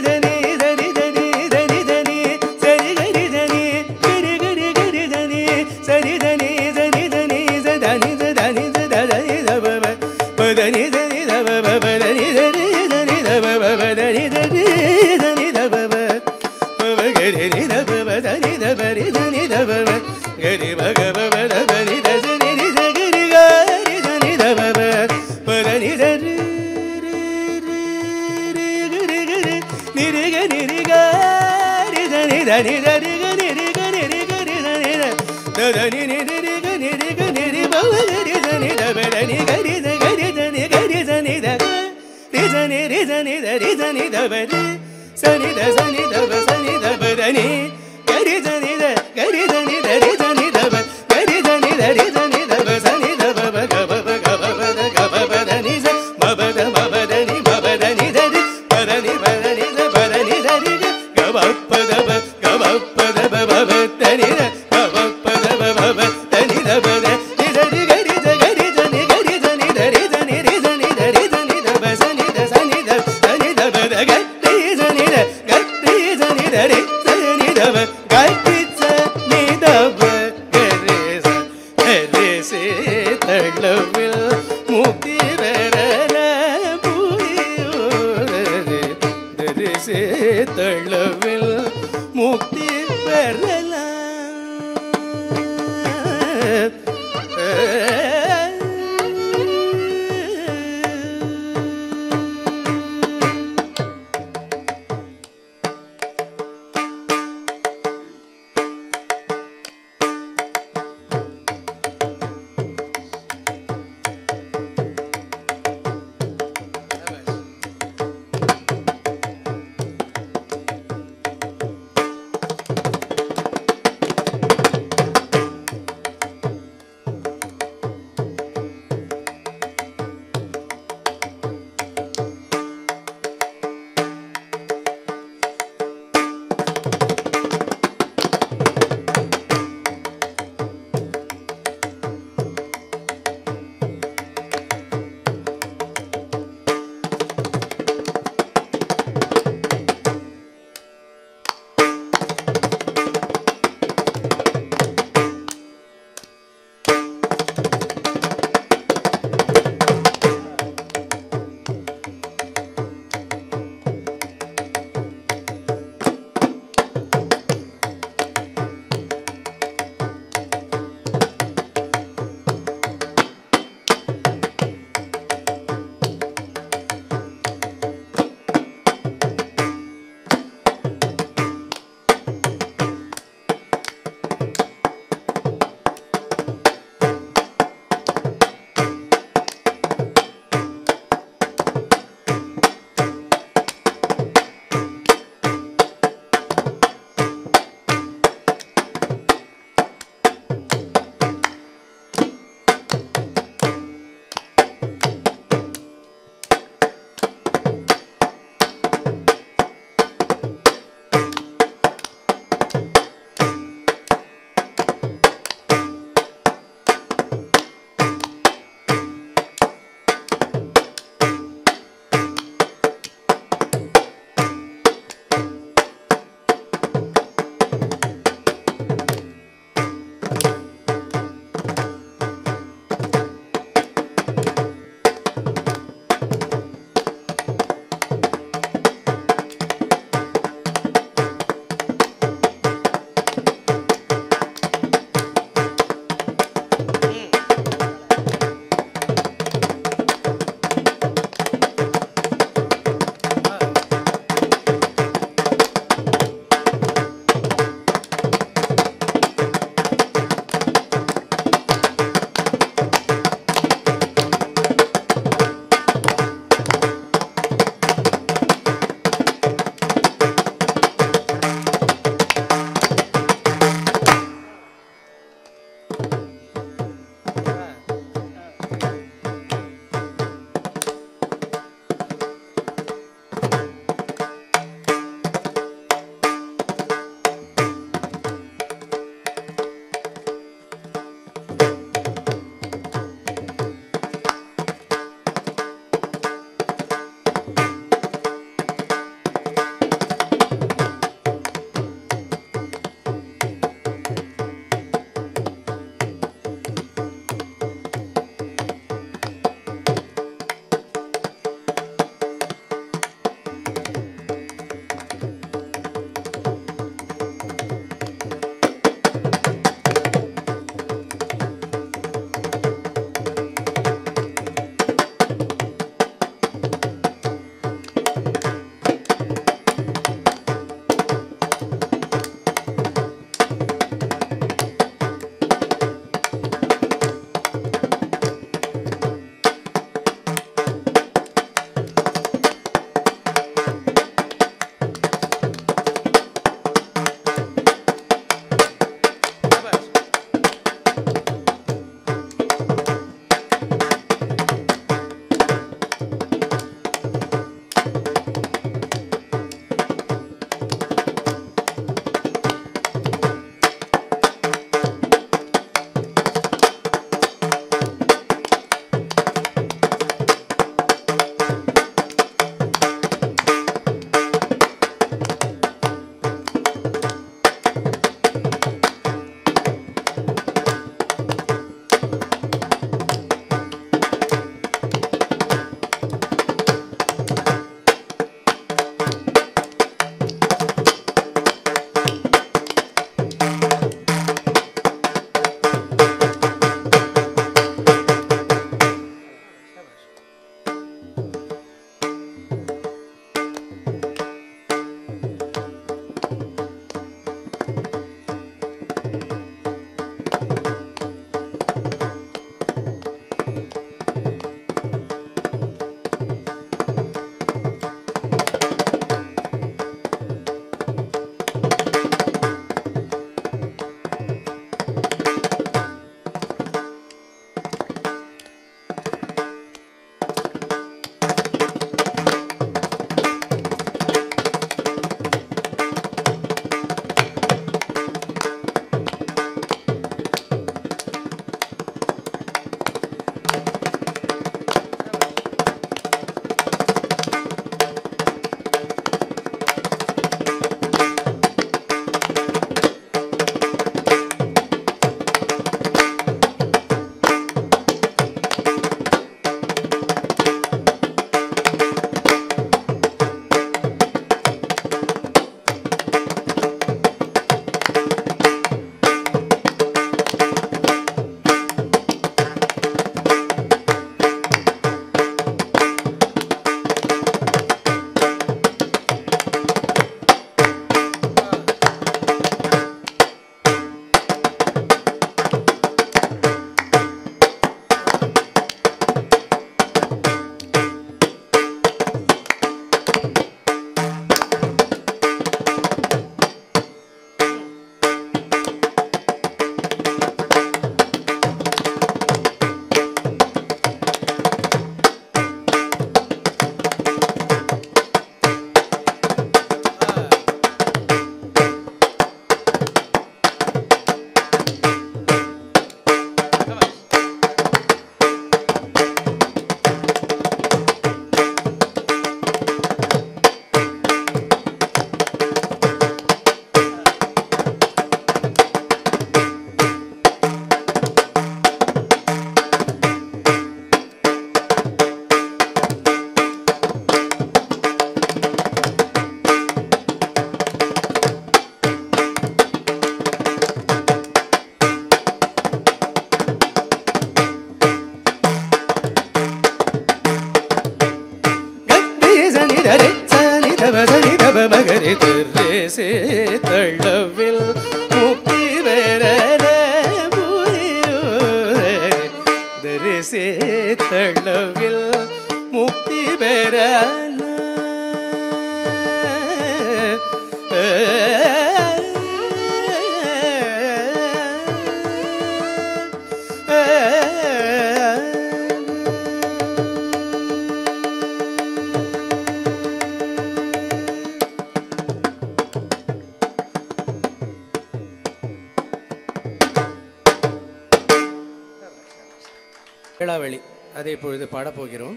[SPEAKER 2] வேளாவளி அதை இப்பொழுது பாடப்போகிறோம்.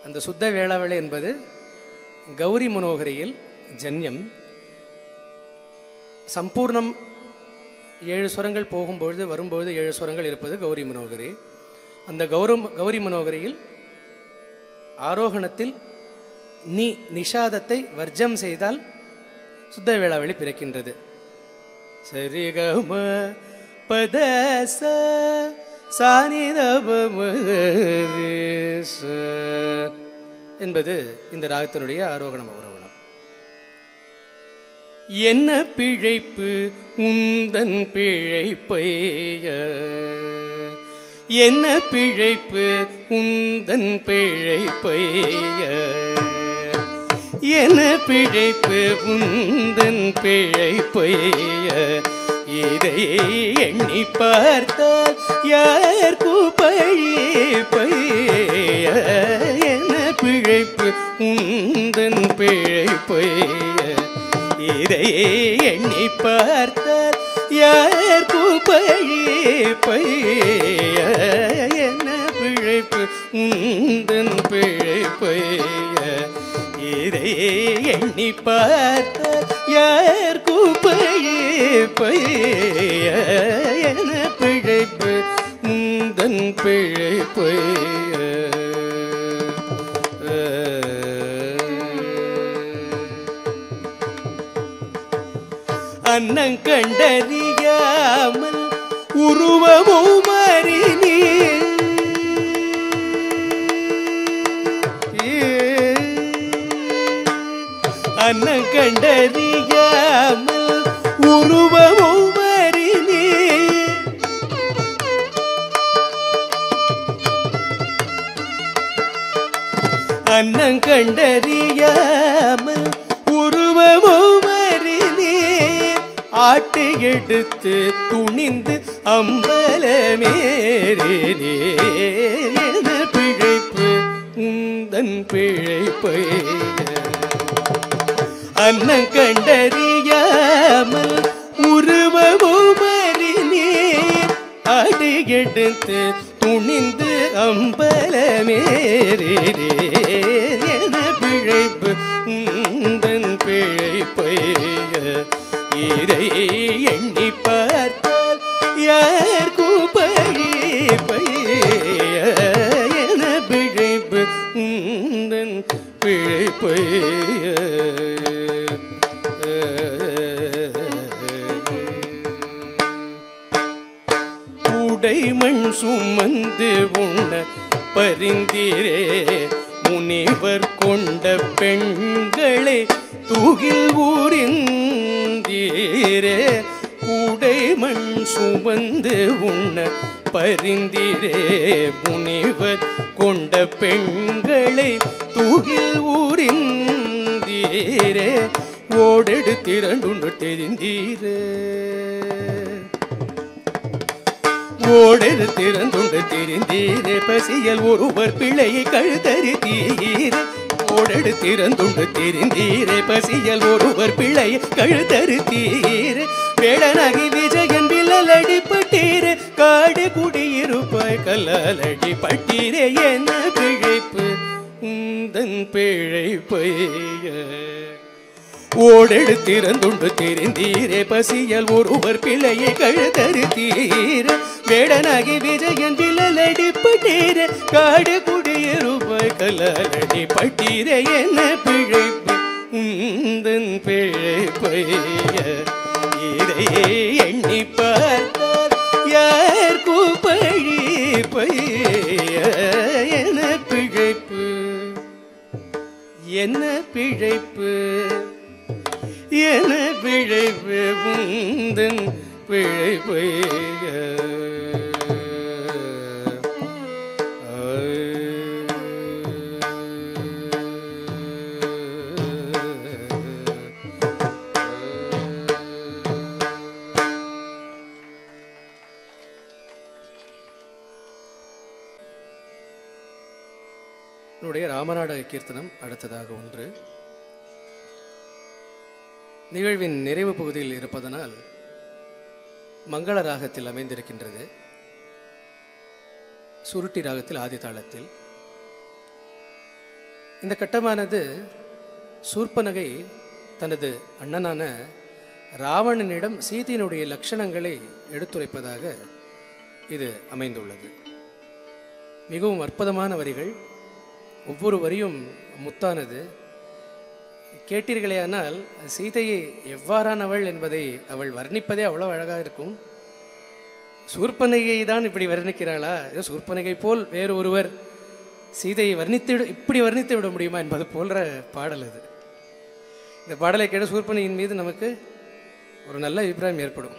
[SPEAKER 2] அந்த சுத்த வேளாவளி என்பது கௌரி மனோகரியில் ஜன்யம். சம்பூர்ணம் 7 ஸ்வரங்கள் போகும்பொழுது வரும்பொழுது 7 ஸ்வரங்கள் இருப்பது கௌரி மனோகரி. அந்த கௌரி மனோகரியில் ஆரோகணத்தில் நீ நிஷாதத்தை வர்ஜம் செய்தால் சுத்த வேளாவளி பிறக்கின்றது. சரிகம பத என்பது இந்த ராகத்தினுடைய ஆரோகணம் அவரோகணம். என்ன பிழைப்பு உந்தன் பிழைப்பைய, என்ன பிழைப்பு உந்தன் பிழைப்பைய, என்ன பிழைப்பு உந்தன் பிழைப்பைய, இதை எண்ணி பார்த்தால் யார்க்கு பழிப்பைய, என்ன பிழைப்பு உந்தன் பிழைப்பைய, இதை எண்ணி பார்த்தால் யார்க்கு பழிப்பைய, என்ன பிழைப்பு உந்தன் பிழைப்பைய, இதை எண்ணி பார்த்தால் யார்க்கு பழிப்பைய, என்ன பிழைப்பு உந்தன் பிழைப்பைய. அன்னம் கண்டறியாமல் உருவமும் மாறினே, அன்னம் கண்டறியாமல் உருவமும் மாறினே, அன்னம் கண்டறியாமல் உருவமும் மாறினே, ஆட்டு எடுத்து துணிந்து அம்பலமேறினே, என பிழைப்பு உந்தன் பிழைப்பைய, அன்னம் கண்டறியாமல் உருவமும் மாறினே, ஆட்டு எடுத்து துணிந்து அம்பலமேறினே, என பிழைப்பு உந்தன் பிழைப்பைய, இதை எண்ணி பார்த்தால் யார்க்கு பழிப்பைய, என பிழைப்பு உந்தன் பிழைப்பைய. உடைமண் சுமந்து உண்ண பரிந்திரே முனிவர் கொண்ட பெண்களை தூகில் ஊரிந்தீரே, உடைமண் சுமந்து உண்ண பரிந்திரே முனிவர் கொண்ட பெண்களை தூகில் ஊரிந்தீரே, ஓடெடு திரண்டுண்டு தெரிந்தீரே, ஓடெடு திறந்துண்டு தெரிந்தீரே, பசியல் ஒருவர் பிள்ளையை கழுத்தறுத்தீரே, ஓடெடு திறந்துண்டு தெரிந்தீரே, பசியல் ஒருவர் பிள்ளையை கழுத்தறுத்தீரே, வேடனாகி விஜயன் வில்லலடி பட்டீரே, காடு குடியிருப்பாய் கல்லாலடி பட்டீரே, என்ன பிழைப்பு உந்தன் பிழைப்பைய, ஓடெடு திறந்துண்டு தெரிந்தீரே, பசியல் ஒருவர் பிள்ளையை கழுத்தறுத்தீரே, வேடனாகி விஜயன் வில்லலடி பட்டீரே, காடு குடியிருப்பாய் கல்லாலடி பட்டீரே, என்ன பிழைப்பு உந்தன் பிழைப்பைய, இதை எண்ணி பார்த்தால் யார்க்கு பழிப்பைய, என்ன பிழைப்பு, என்ன பிழைப்பு, என பிழைப்பு உந்தன் பிழைப்பைய. என்னுடைய ராமநாடக கீர்த்தனம் அடுத்ததாக ஒன்று. நிகழ்வின் நிறைவு பகுதியில் இருப்பதனால் மங்கள ராகத்தில் அமைந்திருக்கின்றது. சுருட்டி ராகத்தில் ஆதி தாளத்தில். இந்த கட்டமானது சூர்பனகை தனது அண்ணனான ராவணனிடம் சீதையினுடைய லட்சணங்களை எடுத்துரைப்பதாக இது அமைந்துள்ளது. மிகவும் அற்புதமான வரிகள். ஒவ்வொரு வரியும் முத்தானது. கேட்டீர்களேயானால் சீதையை எவ்வாறானவள் என்பதை அவள் வர்ணிப்பதே அவ்வளோ அழகாக இருக்கும். சூர்பனகை தான் இப்படி வர்ணிக்கிறாளா, ஏதோ சூர்பனகை போல் வேறு ஒருவர் சீதையை இப்படி வர்ணித்து விட முடியுமா என்பது போன்ற பாடல் அது. இந்த பாடலை கேட்ட சூர்பனகையின் மீது நமக்கு ஒரு நல்ல அபிப்பிராயம் ஏற்படும்.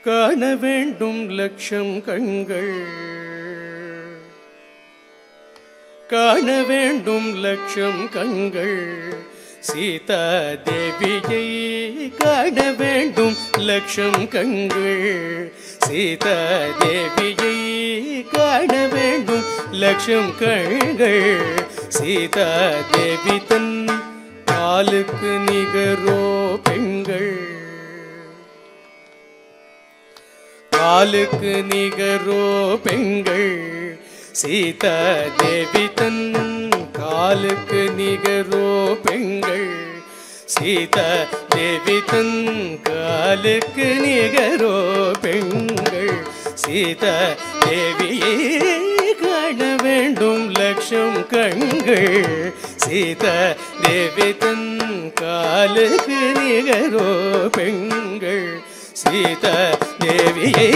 [SPEAKER 1] காண வேண்டும் லட்சம் கண்கள், காண வேண்டும் லட்சம் கண்கள், சீதா தேவியை காண வேண்டும் லட்சம் கண்கள், சீதா தேவியை காண வேண்டும் லட்சம் கண்கள், சீதா தேவி தன் காலுக்கு நிகரோ பெண்கள், காலுக்கு நிகரோ பெண்கள், சீதா தேவி தன் காலுக்கு நிகரோ பெண்கள், சீதா தேவி தன் காலுக்கு நிகரோ பெண்கள், சீதா தேவியை காண வேண்டும் லட்சம் கண்கள், சீதா தேவி தன் காலுக்கு நிகரோ பெண்கள், சீதா தேவியை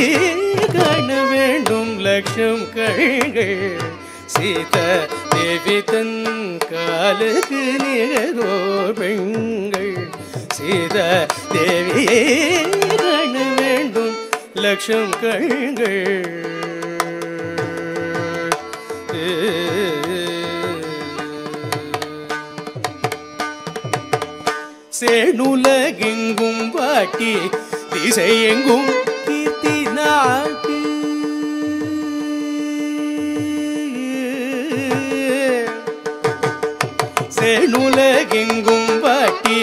[SPEAKER 1] காண வேண்டும் லட்சம் கண்கள், சீதா தேவி தன் காலுக்கு நிகரோ பெண்கள், சீதா தேவியை காண வேண்டும் லட்சம் கண்கள். சேனுலகெங்கும் வாட்டி திசையெங்கும் கீர்த்தி நாட்டி, சேனுலகெங்கும் வாட்டி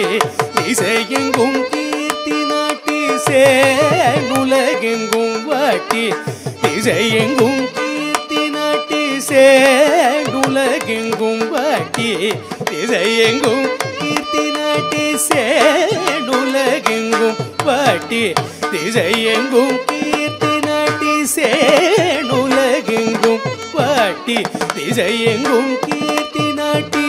[SPEAKER 1] திசையெங்கும் கீர்த்தி நாட்டி, சேனுலகெங்கும் வாட்டி திசையெங்கும் கீர்த்தி நாட்டி, சேனுலகெங்கும் வாட்டி திசையெங்கும் கீர்த்தி நாட்டி, சேனுலகெங்கும் வாட்டி திசையெங்கும் கீர்த்தி நாட்டி, சேனுலகெங்கும் வாட்டி திசையெங்கும் கீர்த்தி நாட்டி,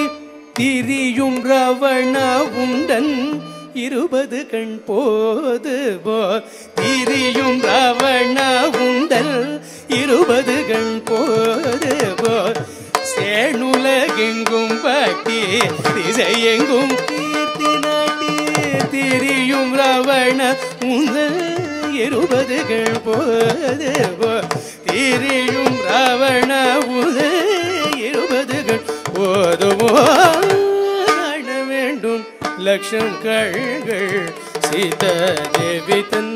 [SPEAKER 1] திரியும் ராவண உண்டன் 20 கண் போது போல், திரியும் ராவண உண்டன் 20 கண் போது போல், சேனுலகெங்கும் வாட்டி திசையெங்கும் கீர்த்தி நாட்டி, திரியும் ராவண உண்டன் 20 கண் போது போல், திரியும் ராவண உண்டன் 20 கண் போதுமோ காண வேண்டும் லட்சம் கண்கள், சீதா தேவி தன்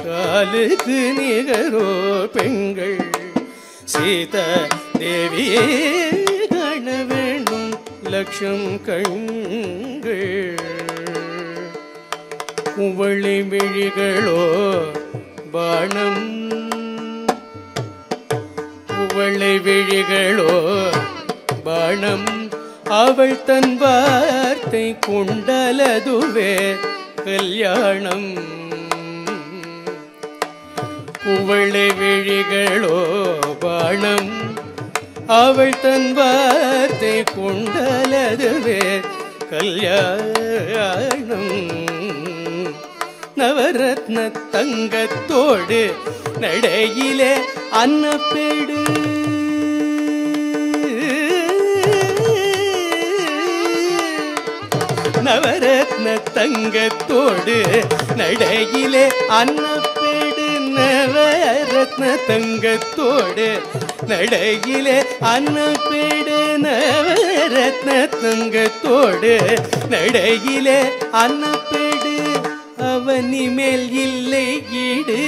[SPEAKER 1] காலுக்கு நிகரோ பெண்கள், சீதா தேவியே காண வேண்டும் லட்சம் கண்கள். குவளை விழிகளோ பாணம், குவளை விழிகளோ பாணம், அவள் தன் வார்த்தை கொண்டலதுவே கல்யாணம், குவளை விழிகளோ பாணம், அவள் தன் வார்த்தை கொண்டலதுவே கல்யாணம், நவரத்ன தங்கத்தோடு நடையிலே அன்னப்பேடு, நவரத்ன தங்கத்தோடு நடையிலே அன்னப்பேடு,
[SPEAKER 2] நவரத்ன தங்கத்தோடு நடையிலே அன்னப்பேடு நவரத்ன தங்கத்தோடு நடையிலே அன்னப்பேடு அவனி மேல் இல்லை ஈடு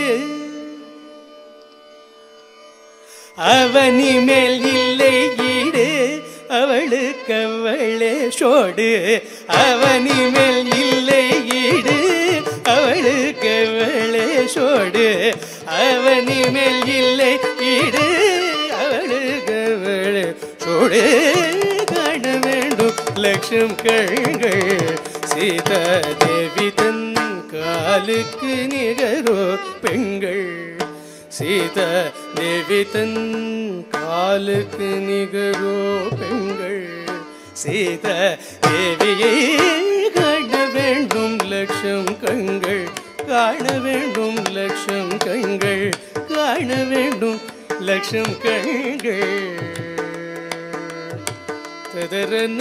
[SPEAKER 2] அவனி மேல் இல்லை ஈடு அவளுக்கு அவளே சோடு அவனி மேல் இல்லை ஈடு அவளுக்கு அவளே சோடு அவனி மேல் இல்லை ஈடு அவளுக்கு அவளே சோடு காண வேண்டும் லட்சம் கண்கள் சீதா தேவி தன் காலுக்கு நிகரோ பெண்கள் சீதா தேவி தன் காலுக்கு நிகரோ பெண்கள் சீதா தேவியை காண வேண்டும் லட்சம் கண்கள் காண வேண்டும் லட்சம் கண்கள் காண வேண்டும் லட்சம் கண்கள் ததரன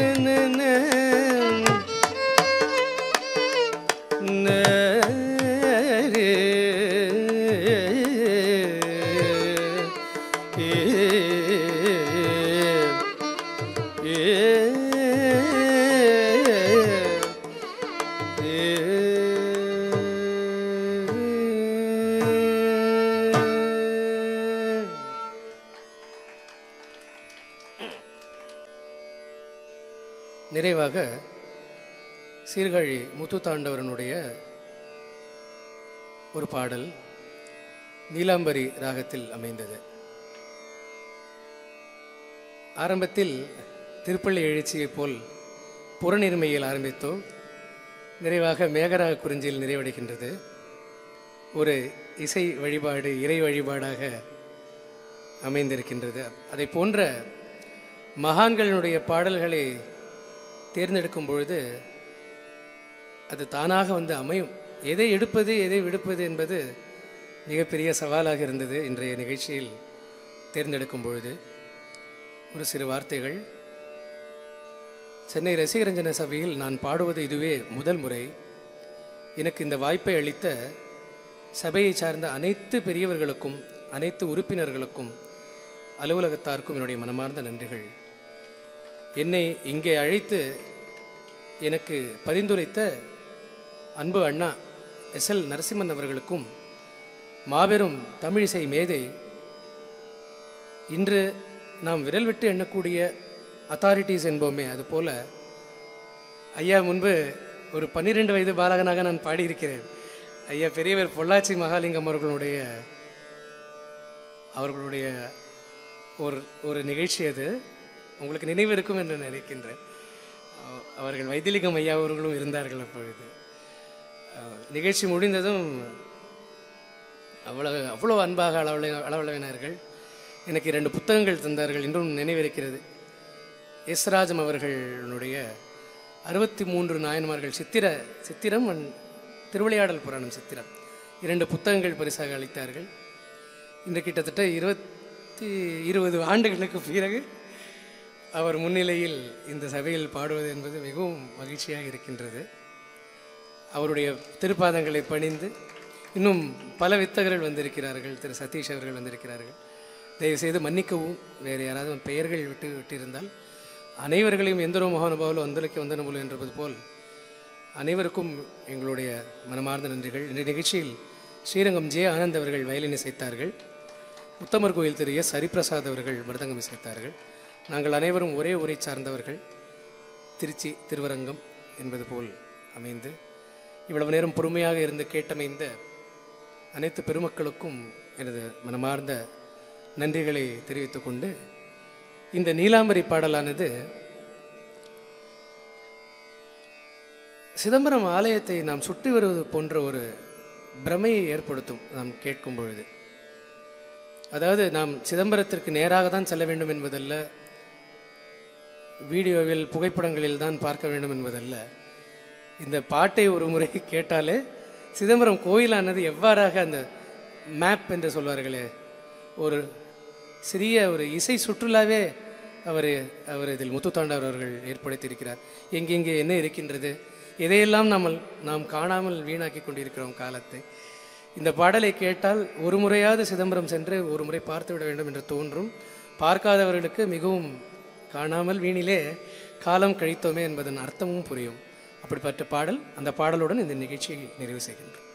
[SPEAKER 2] நிறைவாக சீர்காழி முத்துத்தாண்டவரனுடைய ஒரு பாடல் நீலாம்பரி ராகத்தில் அமைந்தது. ஆரம்பத்தில் திருப்பள்ளி எழுச்சியைப் போல் புறநிர்மையில் ஆரம்பித்தோம். நிறைவாக மேகராக குறிஞ்சியில் நிறைவடைகின்றது. ஒரு இசை வழிபாடு இறை வழிபாடாக அமைந்திருக்கின்றது. அதை போன்ற மகான்களினுடைய பாடல்களை தேர்ந்தெடுக்கும் பொழுது அது தானாக வந்து அமையும். எதை எடுப்பது எதை விடுப்பது என்பது மிகப்பெரிய சவாலாக இருந்தது. இன்றைய நிகழ்ச்சியில் தேர்ந்தெடுக்கும் பொழுது ஒரு சிறு வார்த்தைகள். சென்னை ரசிகரஞ்சன சபையில் நான் பாடுவது இதுவே முதல் முறை. எனக்கு இந்த வாய்ப்பை அளித்த சபையை சார்ந்த அனைத்து பெரியவர்களுக்கும் அனைத்து உறுப்பினர்களுக்கும் அலுவலகத்தாருக்கும் என்னுடைய மனமார்ந்த நன்றிகள். என்னை இங்கே அழைத்து எனக்கு பரிந்துரைத்த அன்பு அண்ணா எஸ்எல் நரசிம்மன் அவர்களுக்கும் மாபெரும் தமிழிசை மேதை, இன்று நாம் விரல் விட்டு எண்ணக்கூடிய அத்தாரிட்டிஸ் என்போமே, அதுபோல ஐயா முன்பு ஒரு 12 வயது பாலகனாக நான் பாடியிருக்கிறேன். ஐயா பெரியவர் பொள்ளாச்சி மகாலிங்கம் அவர்களுடைய ஒரு நிகழ்ச்சி அது உங்களுக்கு நினைவு இருக்கும் என்று நினைக்கின்றேன். அவர்கள் வைத்திலிங்கம் ஐயா அவர்களும் இருந்தார்கள் அப்பொழுது. நிகழ்ச்சி முடிந்ததும் அவ்வளோ அன்பாக அளவளவினார்கள். எனக்கு 2 புத்தகங்கள் தந்தார்கள், இன்றும் நினைவிருக்கிறது. எஸ் ராஜம் அவர்களுடைய 63 நாயன்மார்கள் சித்திரம் திருவிளையாடல் புராணம் சித்திரம் 2 புத்தகங்கள் பரிசாக அளித்தார்கள். இன்று கிட்டத்தட்ட 20 ஆண்டுகளுக்கு பிறகு அவர் முன்னிலையில் இந்த சபையில் பாடுவது என்பது மிகவும் மகிழ்ச்சியாக இருக்கின்றது. அவருடைய திருப்பாதங்களை பணிந்து இன்னும் பல வித்தகர்கள் வந்திருக்கிறார்கள். திரு சதீஷ் அவர்கள் வந்திருக்கிறார்கள். தயவுசெய்து மன்னிக்கவும், வேறு யாராவது பெயர்கள் விட்டிருந்தால் அனைவர்களையும் எந்தரோ மகானுபாவில் வந்தலைக்கு வந்தனபோல் என்பது போல் அனைவருக்கும் எங்களுடைய மனமார்ந்த நன்றிகள். இந்த நிகழ்ச்சியில் ஸ்ரீரங்கம் ஜே ஆனந்த் அவர்கள் வயலின் இசைத்தார்கள். உத்தமர் கோயில் திரு எஸ் ஹரிபிரசாத் அவர்கள் மிருதங்கம் இசைத்தார்கள். நாங்கள் அனைவரும் ஒரே ஊரை சார்ந்தவர்கள், திருச்சி திருவரங்கம் என்பது போல் அமைந்து இவ்வளவு நேரம் பொறுமையாக இருந்து கேட்டமைந்த அனைத்து பெருமக்களுக்கும் எனது மனமார்ந்த நன்றிகளை தெரிவித்துக் கொண்டு, இந்த நீலாம்பரி பாடலானது சிதம்பரம் ஆலயத்தை நாம் சுற்றி வருவது போன்ற ஒரு பிரமையை ஏற்படுத்தும் நாம் கேட்கும் பொழுது. அதாவது நாம் சிதம்பரத்திற்கு நேராக தான் செல்ல வேண்டும் என்பதல்ல, வீடியோவில் புகைப்படங்களில் தான் பார்க்க வேண்டும் என்பதல்ல. இந்த பாட்டை ஒரு முறை கேட்டாலே சிதம்பரம் கோயிலானது எவ்வாறாக அந்த மேப் என்று சொல்வார்களே, ஒரு சிறிய ஒரு இசை சுற்றுலாவே அவர் இதில் முத்துத்தாண்டவர் அவர்கள் ஏற்படுத்தியிருக்கிறார். எங்கெங்கே என்ன இருக்கின்றது, எதையெல்லாம் நாம் காணாமல் வீணாக்கி கொண்டிருக்கிறோம் காலத்தை இந்த பாடலை கேட்டால் ஒரு முறையாவது சிதம்பரம் சென்று ஒரு முறை பார்த்து விட வேண்டும் என்று தோன்றும். பார்க்காதவர்களுக்கு மிகவும் காணாமல் வீணிலே காலம் கழித்தோமே என்பதன் அர்த்தமும் புரியும். அப்படிப்பட்ட பாடல். அந்த பாடலுடன் இந்த நிகழ்ச்சியை நிறைவு செய்கின்றோம்.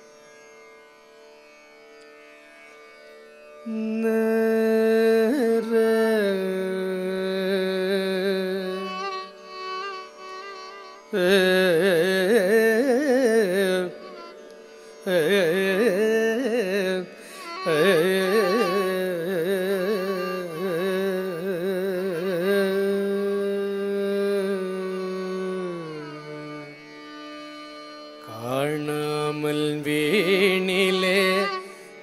[SPEAKER 1] காணாமல் வேணிலே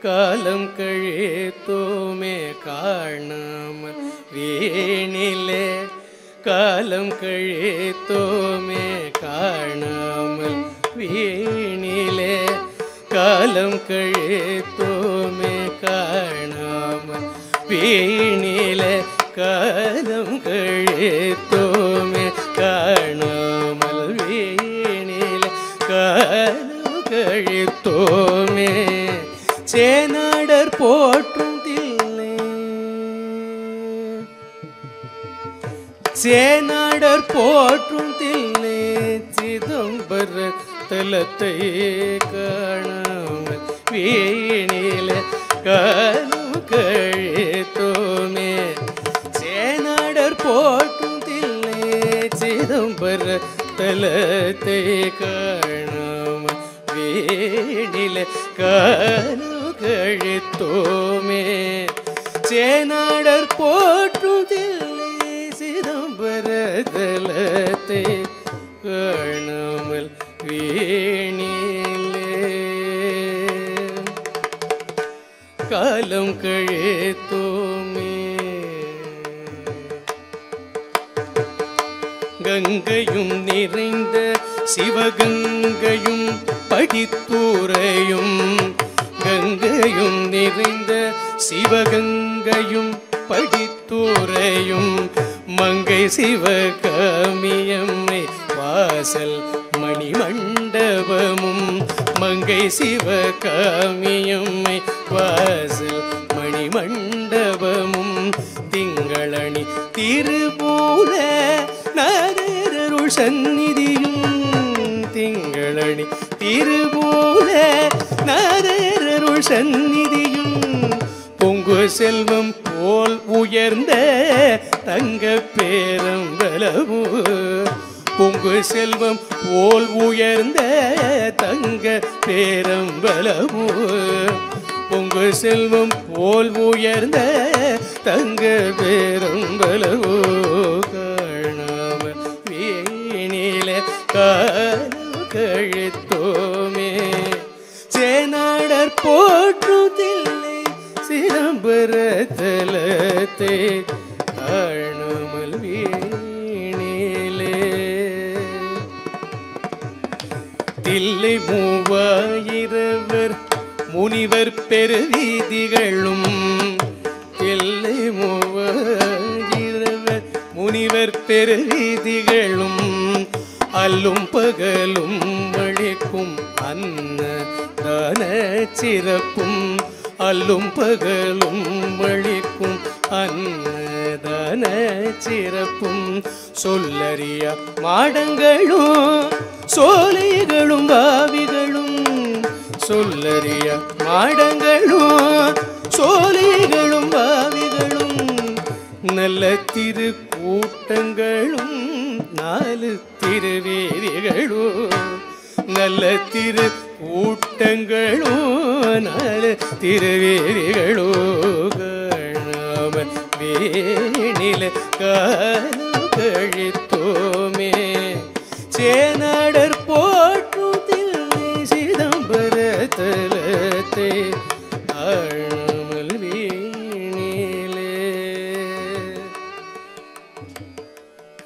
[SPEAKER 1] காலம் கழித்தோமே, காணாமல் வேணிலே காலம் கழித்தோமே, காணாமல் வேணிலே காலம் கழித்தோமே, காணாமல் வேணிலே காலம் கழித்தோமே, காணாமல் வேணிலே காலம் கழித்தோமே, சேனாடர் போற்றும் தில்லை, சேனாடர் போற்றும் தில்லை சிதம்பர தலத்தை காணாமல் வீணில காலம் கழித்தோமே, சேனாடர் போற்றும் தில்லை சிதம்பர தலத்தை காணாமல் வீணில காலம் கழித்தோமே, சேனாடர் போற்றும் தில்லை சிதம்பர தலத்தை காணாமல் வீணிலே காலம் கழித்தோமே. கங்கையும் நிறைந்த சிவகங்கையும் படித்துறையும், கங்கையும் நிறைந்த சிவகங்கையும் படித்துறையும், மங்கை சிவகாமியம்மை வாசல் மணிமண்டபமும், மங்கை சிவகாமியம்மை வாசல் மணிமண்டபமும், திங்களணி திருமூல நாதரருள் சந்நிதியும், திங்களணி திருமூல நாதரருள் சந்நிதியும், பொங்கு செல்வம் போல் உயர்ந்த தங்க பேரம்பலமு, பொங்கு செல்வம் போல் உயர்ந்த தங்க பேரம்பலமு, பொங்கு செல்வம் போல் உயர்ந்த தங்க பேரம்பலமு, காணாமல் வீணில காலம் கழித்தோமே, சேனாடர் போற்றும் தில்லை சிதம்பர தலத்தை காணாமல் வீணிலே, தில்லை மூவாயிரவர் முனிவர் பெருவீதிகளும், தில்லை மூவாயிரவர் முனிவர் பெருவீதிகளும், அல்லும் பகலும் அளிக்கும் அன்னதான சிறப்பும், அல்லும் பகலும் அளிக்கும் அன்னதான சிறப்பும், சொல்லறிய மாடங்களும் சோலைகளும் பாவிகளும், சொல்லறிய மாடங்களும் சோலைகளும் பாவிகளும், நல்ல திருக்கூட்டங்களும் நாலு திருவேரிகளும், நல்ல திரு கூட்டங்களும் நாலு திருவேரிகளும், காணாமல் வேணில காலம் கழித்தோமே, சேனாடர் போற்றும் தில்லை சிதம்பர தலத்தை காணாமல் வீணிலே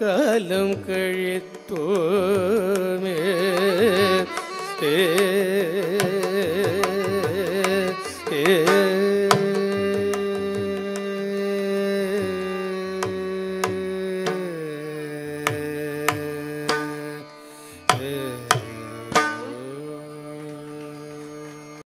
[SPEAKER 1] காலம் கழித்தோமே. ஏ